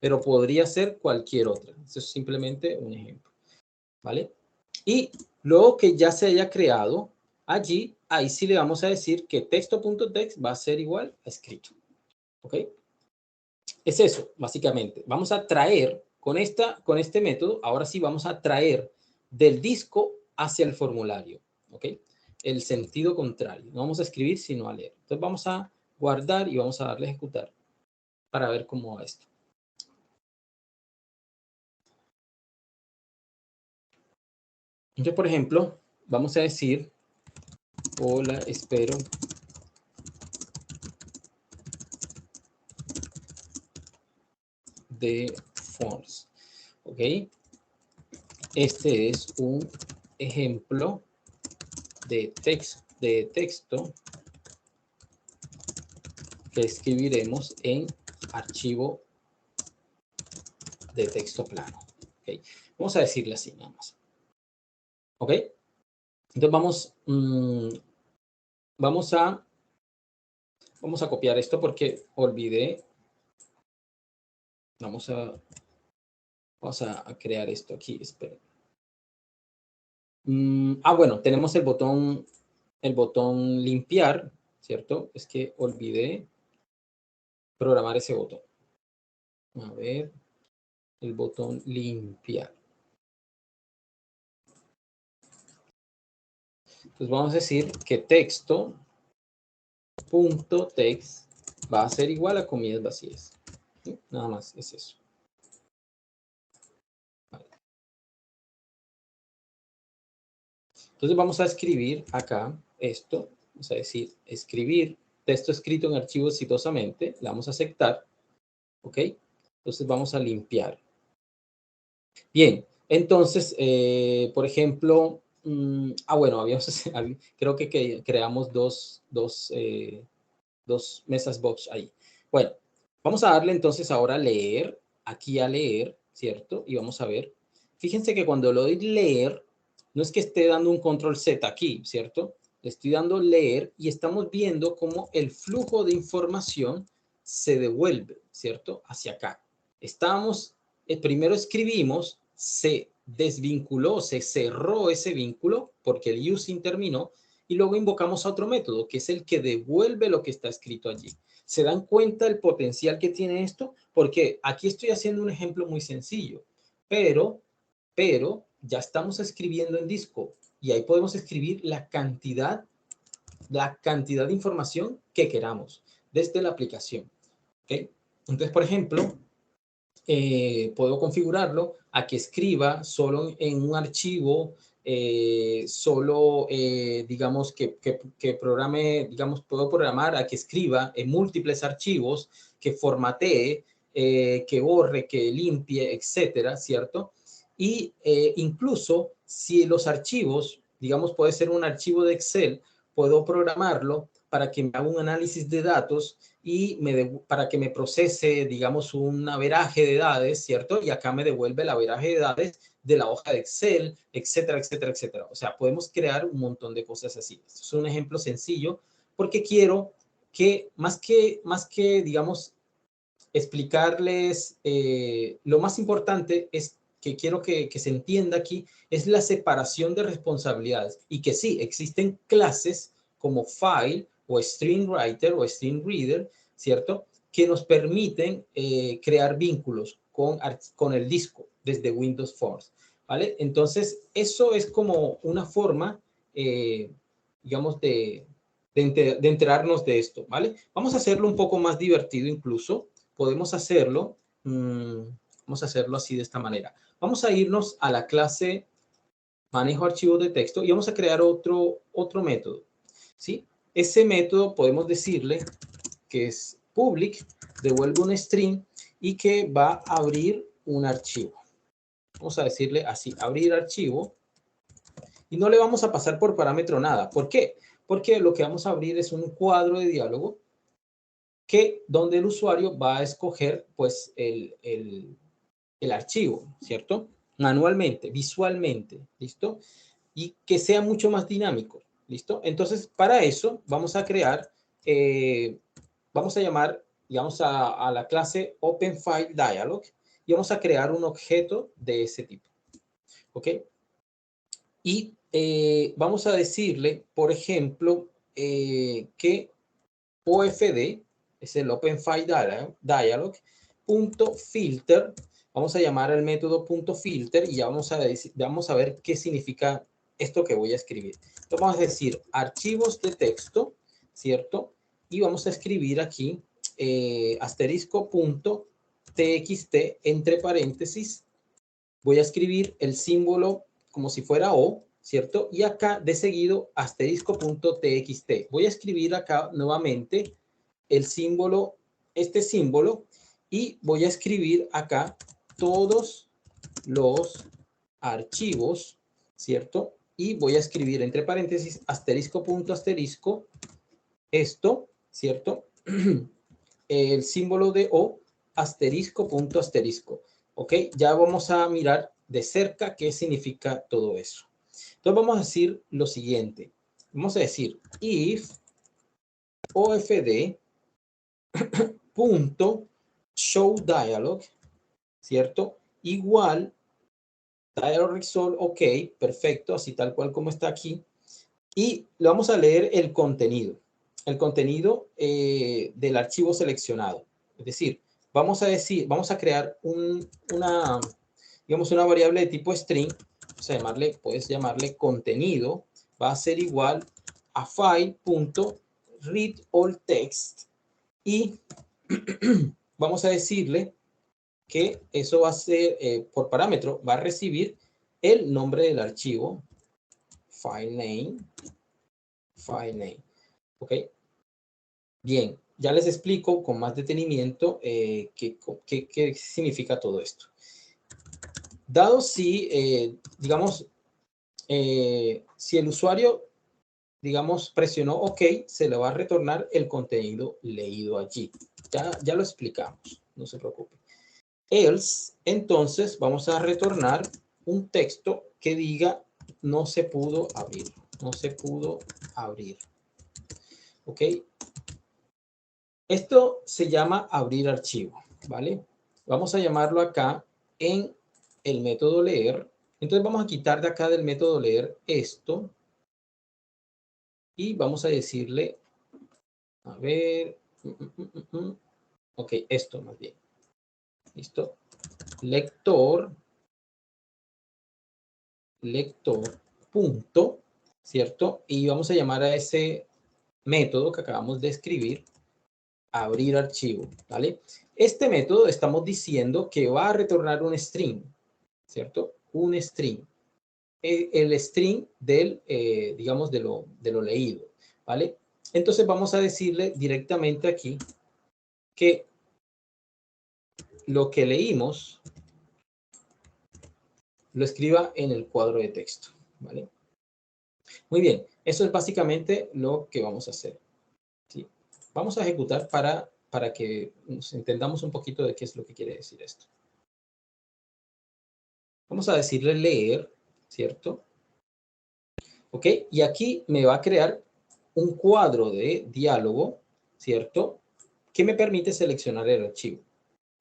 Pero podría ser cualquier otra. Eso es simplemente un ejemplo, ¿vale? Y luego que ya se haya creado, allí, ahí sí le vamos a decir que texto.text va a ser igual a escrito, ¿ok? Es eso, básicamente. Vamos a traer con este método, ahora sí vamos a traer del disco hacia el formulario, ¿ok? El sentido contrario. No vamos a escribir, sino a leer. Entonces vamos a guardar y vamos a darle a ejecutar para ver cómo va esto. Entonces, por ejemplo, vamos a decir, hola, espero de fonts, ¿ok? Este es un ejemplo de texto que escribiremos en archivo de texto plano. ¿Okay? Vamos a decirle así nada más. ¿Ok? Entonces vamos a copiar esto porque olvidé. Vamos a crear esto aquí. Esperen. Bueno, tenemos el botón limpiar, ¿cierto? Es que olvidé programar ese botón. A ver, el botón limpiar. Entonces vamos a decir que texto.text va a ser igual a comillas vacías. ¿Sí? Nada más es eso. Vale. Entonces vamos a escribir acá esto. Vamos a decir escribir texto escrito en archivo exitosamente. Le vamos a aceptar. ¿Ok? Entonces vamos a limpiar. Bien. Entonces, por ejemplo, bueno, creo que creamos dos mesas box ahí. Bueno, vamos a darle entonces ahora a leer, aquí a leer, ¿cierto? Y vamos a ver. Fíjense que cuando lo doy leer, no es que esté dando un control Z aquí, ¿cierto? Le estoy dando leer y estamos viendo cómo el flujo de información se devuelve, ¿cierto? Hacia acá. Primero escribimos, se desvinculó, se cerró ese vínculo porque el using terminó y luego invocamos a otro método que es el que devuelve lo que está escrito allí. ¿Se dan cuenta el potencial que tiene esto? Porque aquí estoy haciendo un ejemplo muy sencillo, pero ya estamos escribiendo en disco y ahí podemos escribir la cantidad de información que queramos desde la aplicación. ¿Okay? Entonces, por ejemplo, puedo configurarlo a que escriba solo en un archivo, digamos, que programe, digamos, puedo programar a que escriba en múltiples archivos, que formatee, que borre, que limpie, etcétera, ¿cierto? Y incluso si los archivos, digamos, puede ser un archivo de Excel, puedo programarlo para que me haga un análisis de datos y para que me procese, digamos, un averaje de edades, ¿cierto? Y acá me devuelve el averaje de edades de la hoja de Excel, etcétera, etcétera, etcétera. O sea, podemos crear un montón de cosas así. Esto es un ejemplo sencillo porque quiero que, más que digamos, explicarles, lo más importante es que quiero que se entienda aquí, es la separación de responsabilidades y que sí, existen clases como file o string writer o string reader, ¿cierto? Que nos permiten crear vínculos con el disco desde Windows Force, ¿vale? Entonces, eso es como una forma, digamos, de enterarnos de esto, ¿vale? Vamos a hacerlo un poco más divertido incluso. Podemos hacerlo, vamos a hacerlo así de esta manera. Vamos a irnos a la clase manejo archivos de texto y vamos a crear otro método, ¿sí? Ese método podemos decirle que es public, devuelve un string y que va a abrir un archivo. Vamos a decirle así, abrir archivo y no le vamos a pasar por parámetro nada. ¿Por qué? Porque lo que vamos a abrir es un cuadro de diálogo donde el usuario va a escoger pues el archivo, ¿cierto? Manualmente, visualmente, ¿listo? Y que sea mucho más dinámico, ¿listo? Entonces, para eso vamos a crear, vamos a llamar, digamos, a la clase OpenFileDialog y vamos a crear un objeto de ese tipo, ¿ok? Y vamos a decirle, por ejemplo, que OFD, es el OpenFileDialog, punto filter, vamos a llamar al método punto filter y ya vamos a ver qué significa esto que voy a escribir. Entonces vamos a decir archivos de texto, ¿cierto? Y vamos a escribir aquí asterisco punto txt entre paréntesis. Voy a escribir el símbolo como si fuera O, ¿cierto? Y acá de seguido asterisco punto txt. Voy a escribir acá nuevamente el símbolo, este símbolo, y voy a escribir acá todos los archivos, ¿cierto? Y voy a escribir entre paréntesis asterisco punto asterisco esto, ¿cierto? El símbolo de O, asterisco punto asterisco, ¿ok? Ya vamos a mirar de cerca qué significa todo eso. Entonces vamos a decir lo siguiente. Vamos a decir if ofd punto show dialog, ¿cierto? Igual dialog result, ok, perfecto, así tal cual como está aquí. Y le vamos a leer el contenido del archivo seleccionado. Es decir, vamos a crear una variable de tipo string, puedes llamarle contenido, va a ser igual a file.readAllText y vamos a decirle que eso va a ser, por parámetro, va a recibir el nombre del archivo, file name, ¿ok? Bien, ya les explico con más detenimiento qué significa todo esto. Dado si, digamos, si el usuario, digamos, presionó OK, se le va a retornar el contenido leído allí. Ya lo explicamos, no se preocupe. Else, entonces vamos a retornar un texto que diga no se pudo abrir, ¿ok? Esto se llama abrir archivo, ¿vale? Vamos a llamarlo acá en el método leer, Entonces vamos a quitar de acá del método leer esto y vamos a decirle, a ver, ok, esto más bien. ¿Listo? Lector, punto, ¿cierto? Y vamos a llamar a ese método que acabamos de escribir abrir archivo, ¿vale? Este método estamos diciendo que va a retornar un string, ¿cierto? Un string. El string del, digamos, de lo leído, ¿vale? Entonces vamos a decirle directamente aquí que lo que leímos lo escriba en el cuadro de texto, ¿vale? Muy bien, eso es básicamente lo que vamos a hacer, ¿sí? Vamos a ejecutar para que nos entendamos un poquito de qué es lo que quiere decir esto. Vamos a decirle leer, ¿cierto? ¿Ok? Y aquí me va a crear un cuadro de diálogo, ¿cierto? Que me permite seleccionar el archivo.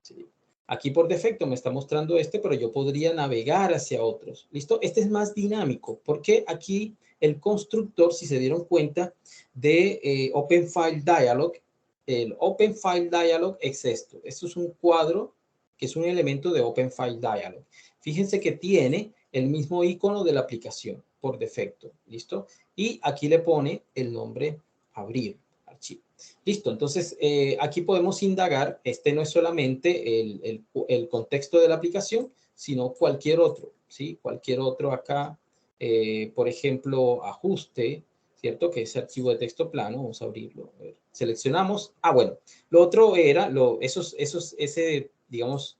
¿Sí? Aquí por defecto me está mostrando este, pero yo podría navegar hacia otros. ¿Listo? Este es más dinámico, porque aquí el constructor, si se dieron cuenta de Open File Dialog, el Open File Dialog es esto. Esto es un cuadro que es un elemento de Open File Dialog. Fíjense que tiene el mismo icono de la aplicación por defecto. ¿Listo? Y aquí le pone el nombre abrir archivo. Listo, entonces aquí podemos indagar, este no es solamente el contexto de la aplicación, sino cualquier otro, ¿sí? Cualquier otro acá, por ejemplo, ajuste, ¿cierto? Que es archivo de texto plano, vamos a abrirlo. A ver, seleccionamos, bueno, lo otro era, digamos,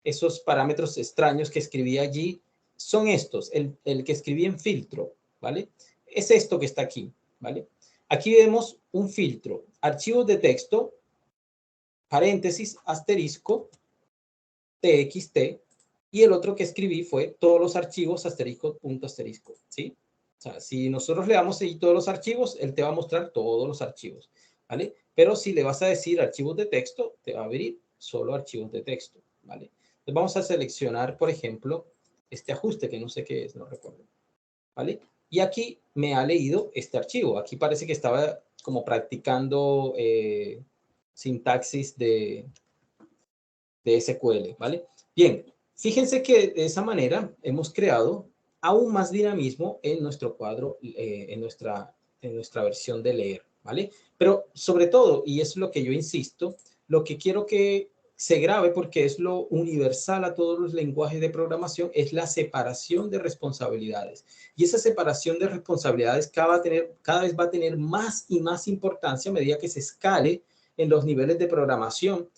esos parámetros extraños que escribí allí, son estos, el que escribí en filtro, ¿vale? Es esto que está aquí, ¿vale? Aquí vemos un filtro, archivos de texto, paréntesis, asterisco, txt, y el otro que escribí fue todos los archivos, asterisco, punto, asterisco, ¿sí? O sea, si nosotros le damos ahí todos los archivos, él te va a mostrar todos los archivos, ¿vale? Pero si le vas a decir archivos de texto, te va a abrir solo archivos de texto, ¿vale? Entonces vamos a seleccionar, por ejemplo, este ajuste, que no sé qué es, no recuerdo, ¿vale? Y aquí me ha leído este archivo. Aquí parece que estaba como practicando sintaxis de SQL, ¿vale? Bien, fíjense que de esa manera hemos creado aún más dinamismo en nuestro cuadro, en nuestra versión de leer, ¿vale? Pero sobre todo, y es lo que yo insisto, lo que quiero que se grabe porque es lo universal a todos los lenguajes de programación, es la separación de responsabilidades. Y esa separación de responsabilidades cada vez va a tener más y más importancia a medida que se escale en los niveles de programación.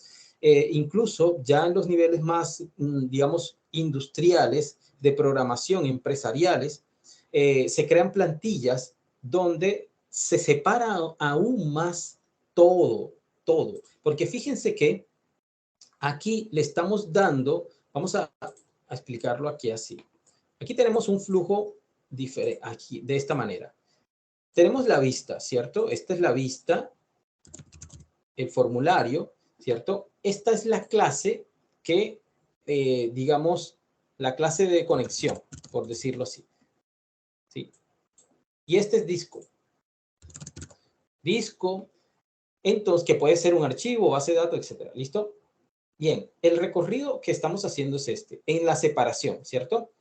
Incluso ya en los niveles más, digamos, industriales de programación, empresariales, se crean plantillas donde se separa aún más todo. Porque fíjense que aquí le estamos dando, vamos a explicarlo aquí así. Aquí tenemos un flujo diferente, aquí, de esta manera. Tenemos la vista, ¿cierto? Esta es la vista, el formulario, ¿cierto? Esta es la clase que, digamos, la clase de conexión, por decirlo así. ¿Sí? Y este es disco. Disco, entonces, que puede ser un archivo, base de datos, etcétera. ¿Listo? Bien, el recorrido que estamos haciendo es este, en la separación, ¿cierto?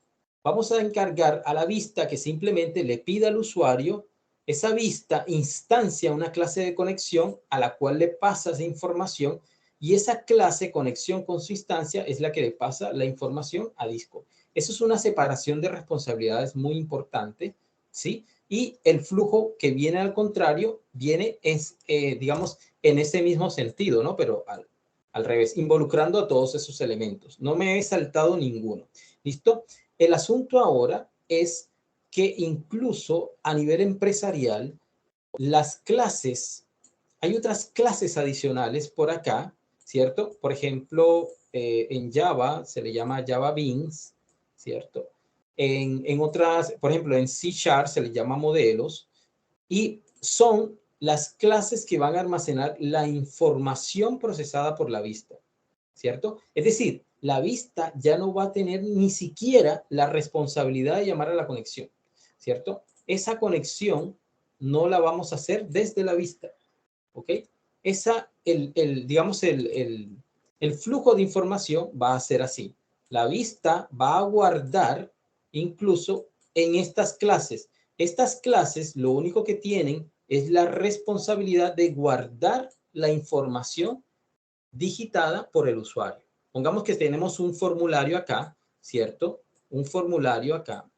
Vamos a encargar a la vista que simplemente le pida al usuario, esa vista instancia una clase de conexión a la cual le pasa esa información y esa clase conexión con su instancia es la que le pasa la información a disco. Eso es una separación de responsabilidades muy importante, ¿sí? Y el flujo que viene al contrario viene, digamos, en ese mismo sentido, ¿no? Pero al revés, involucrando a todos esos elementos. No me he saltado ninguno. ¿Listo? El asunto ahora es que incluso a nivel empresarial, las clases, hay otras clases adicionales por acá, ¿cierto? Por ejemplo, en Java se le llama Java Beans, ¿cierto? En otras, por ejemplo, en C# se le llama modelos y son las clases que van a almacenar la información procesada por la vista, ¿cierto? Es decir, la vista ya no va a tener ni siquiera la responsabilidad de llamar a la conexión, ¿cierto? Esa conexión no la vamos a hacer desde la vista, ¿ok? Digamos, el flujo de información va a ser así. La vista va a guardar incluso en estas clases. Estas clases lo único que tienen es la responsabilidad de guardar la información digitada por el usuario. Pongamos que tenemos un formulario acá, ¿cierto? Un formulario acá,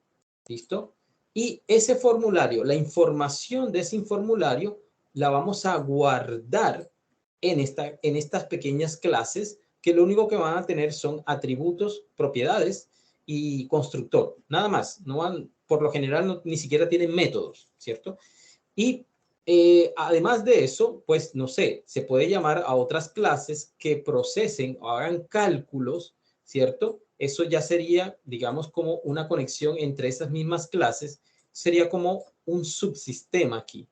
¿listo? Y ese formulario, la información de ese formulario la vamos a guardar en estas pequeñas clases que lo único que van a tener son atributos, propiedades y constructor. Nada más. No van, por lo general ni siquiera tienen métodos, ¿cierto? Y además de eso, pues no sé, se puede llamar a otras clases que procesen o hagan cálculos, ¿cierto? Eso ya sería, digamos, como una conexión entre esas mismas clases, sería como un subsistema aquí,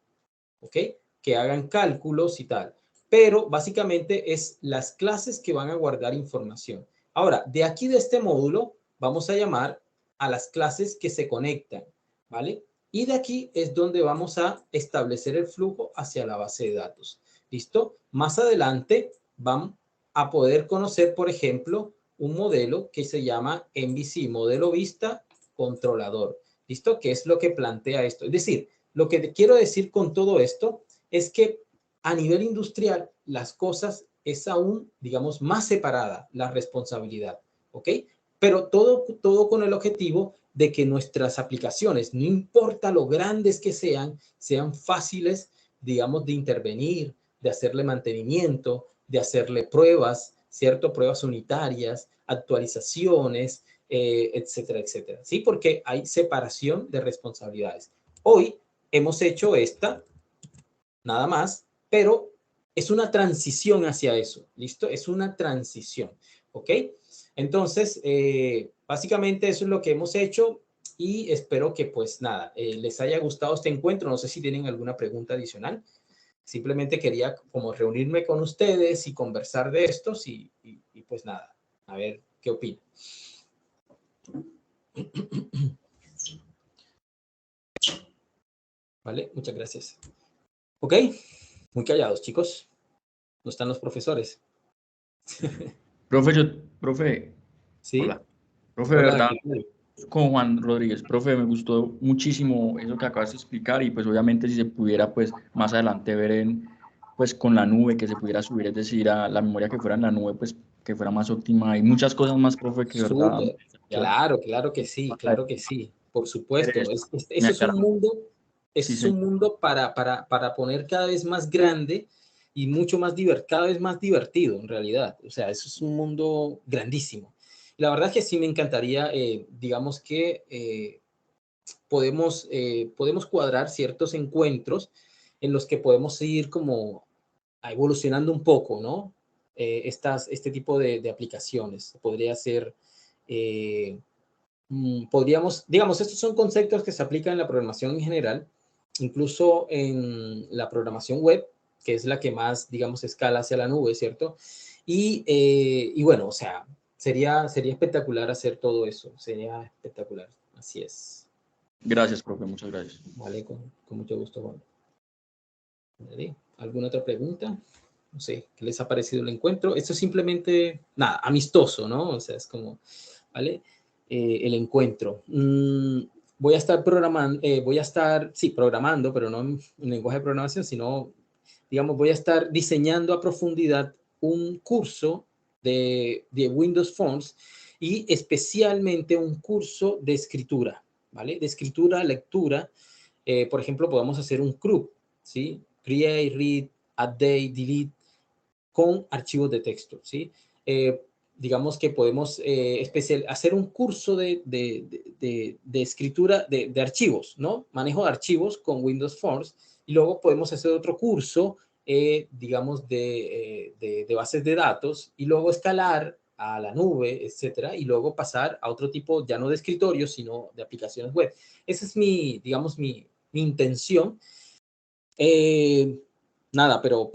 ¿ok? Que hagan cálculos y tal. Pero básicamente es las clases que van a guardar información. Ahora, de aquí de este módulo, vamos a llamar a las clases que se conectan, ¿vale? Y de aquí es donde vamos a establecer el flujo hacia la base de datos. ¿Listo? Más adelante van a poder conocer, por ejemplo, un modelo que se llama MVC, modelo vista controlador. ¿Listo? Que es lo que plantea esto. Es decir, lo que quiero decir con todo esto es que a nivel industrial las cosas es aún, digamos, más separada la responsabilidad, ¿ok? Pero todo con el objetivo de que nuestras aplicaciones, no importa lo grandes que sean fáciles, digamos, de intervenir, de hacerle mantenimiento, de hacerle pruebas, ¿cierto? Pruebas unitarias, actualizaciones, etcétera, etcétera. ¿Sí? Porque hay separación de responsabilidades. Hoy hemos hecho esta, nada más, pero es una transición hacia eso, ¿listo? Es una transición, ¿ok? Entonces, básicamente eso es lo que hemos hecho y espero que pues nada, les haya gustado este encuentro. No sé si tienen alguna pregunta adicional. Simplemente quería como reunirme con ustedes y conversar de estos y pues nada, a ver qué opinan. Vale, muchas gracias. Ok, muy callados, chicos. No están los profesores. Profe, ¿Sí? hola. Profe, de Hola, verdad, ¿qué tal? con Juan Rodríguez. Profe, me gustó muchísimo eso que acabas de explicar y pues obviamente si se pudiera pues más adelante ver pues con la nube que se pudiera subir, es decir, a la memoria que fuera en la nube, pues que fuera más óptima y muchas cosas más, profe, que de verdad Súper. Claro, claro que sí, claro que sí. Por ver supuesto. eso. Me Eso aclara. Sí, es señor. un mundo para poner cada vez más grande y mucho más cada vez más divertido en realidad. O sea, eso es un mundo grandísimo. La verdad es que sí me encantaría, digamos que podemos cuadrar ciertos encuentros en los que podemos ir como evolucionando un poco, ¿no? Este tipo de aplicaciones. Podría ser, podríamos, digamos, estos son conceptos que se aplican en la programación en general, incluso en la programación web, que es la que más, digamos, escala hacia la nube, ¿cierto? Y bueno, o sea, sería espectacular hacer todo eso, sería espectacular, así es. Gracias, profe, muchas gracias. Vale, con mucho gusto, Juan. ¿Vale? ¿Alguna otra pregunta? No sé, ¿qué les ha parecido el encuentro? Esto es simplemente, nada, amistoso, ¿no? O sea, es como, ¿vale? El encuentro. Sí, programando, pero no en lenguaje de programación, sino, digamos, voy a estar diseñando a profundidad un curso de Windows Forms y especialmente un curso de escritura, ¿vale? De escritura, lectura. Por ejemplo, podemos hacer un CRUD, ¿sí? Create, read, update, delete, con archivos de texto, ¿sí? Digamos que podemos hacer un curso de escritura de archivos, ¿no? Manejo de archivos con Windows Forms y luego podemos hacer otro curso, digamos, de bases de datos y luego escalar a la nube, etcétera, y luego pasar a otro tipo, ya no de escritorio, sino de aplicaciones web. Esa es digamos, mi intención. nada, pero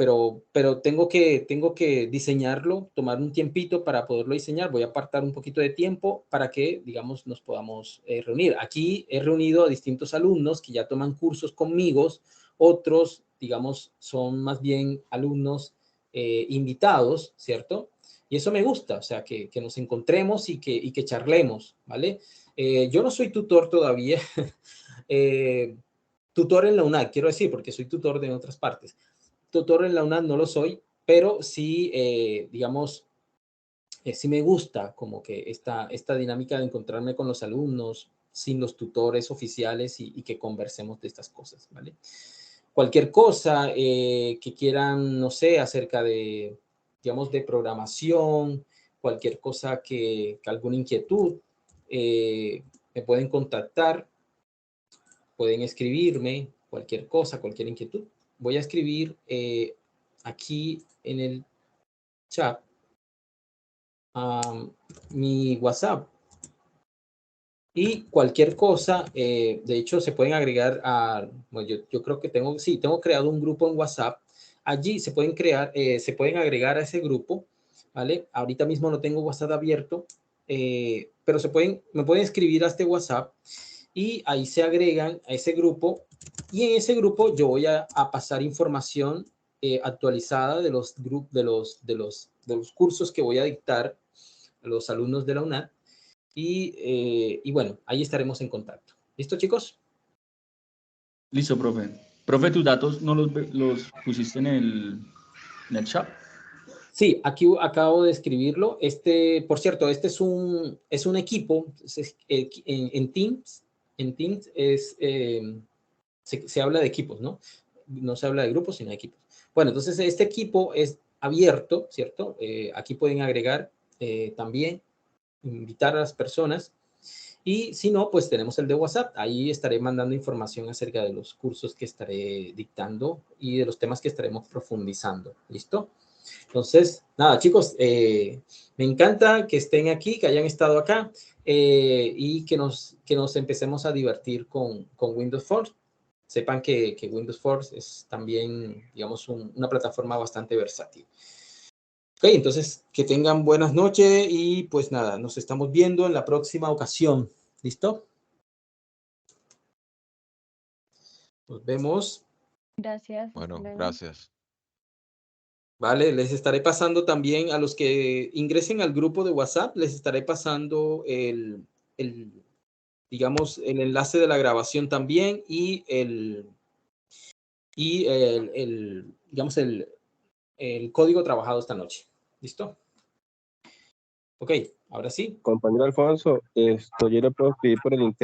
tengo que diseñarlo, tomar un tiempito para poderlo diseñar. Voy a apartar un poquito de tiempo para que, digamos, nos podamos reunir. Aquí he reunido a distintos alumnos que ya toman cursos conmigo, otros, digamos, son más bien alumnos invitados, ¿cierto? Y eso me gusta, o sea, que nos encontremos y que charlemos, ¿vale? Yo no soy tutor todavía, tutor en la UNAD, quiero decir, porque soy tutor de otras partes. Tutor en la UNAD no lo soy, pero sí, digamos, sí me gusta como que esta dinámica de encontrarme con los alumnos sin los tutores oficiales y que conversemos de estas cosas, ¿vale? Cualquier cosa que quieran, no sé, acerca de, digamos, de programación, cualquier cosa que alguna inquietud, me pueden contactar, pueden escribirme, cualquier cosa, cualquier inquietud. Voy a escribir aquí en el chat mi WhatsApp y cualquier cosa, de hecho se pueden agregar a, bueno, yo creo que tengo creado un grupo en WhatsApp, allí se pueden crear, se pueden agregar a ese grupo, ¿vale? Ahorita mismo no tengo WhatsApp abierto, pero me pueden escribir a este WhatsApp y ahí se agregan a ese grupo y en ese grupo yo voy a pasar información actualizada de los cursos que voy a dictar a los alumnos de la UNAD y bueno, ahí estaremos en contacto. ¿Listo, chicos? Listo, profe. Profe, tus datos no los pusiste en el chat. Sí, aquí acabo de escribirlo. Por cierto, este es un equipo en Teams. En Teams se habla de equipos, ¿no? No se habla de grupos, sino de equipos. Bueno, entonces este equipo es abierto, ¿cierto? Aquí pueden agregar también, invitar a las personas. Y si no, pues tenemos el de WhatsApp. Ahí estaré mandando información acerca de los cursos que estaré dictando y de los temas que estaremos profundizando. ¿Listo? Entonces, nada, chicos, me encanta que estén aquí, que hayan estado acá y que nos empecemos a divertir con Windows Force. Sepan que Windows Force es también, digamos, una plataforma bastante versátil. Ok, entonces, que tengan buenas noches y pues nada, nos estamos viendo en la próxima ocasión. ¿Listo? Nos vemos. Gracias. Bueno, Luego. gracias. Vale, les estaré pasando también a los que ingresen al grupo de WhatsApp, les estaré pasando digamos, el enlace de la grabación también y digamos, el código trabajado esta noche. ¿Listo? Ok, ahora sí. Compañero Alfonso, yo le puedo escribir por el interno.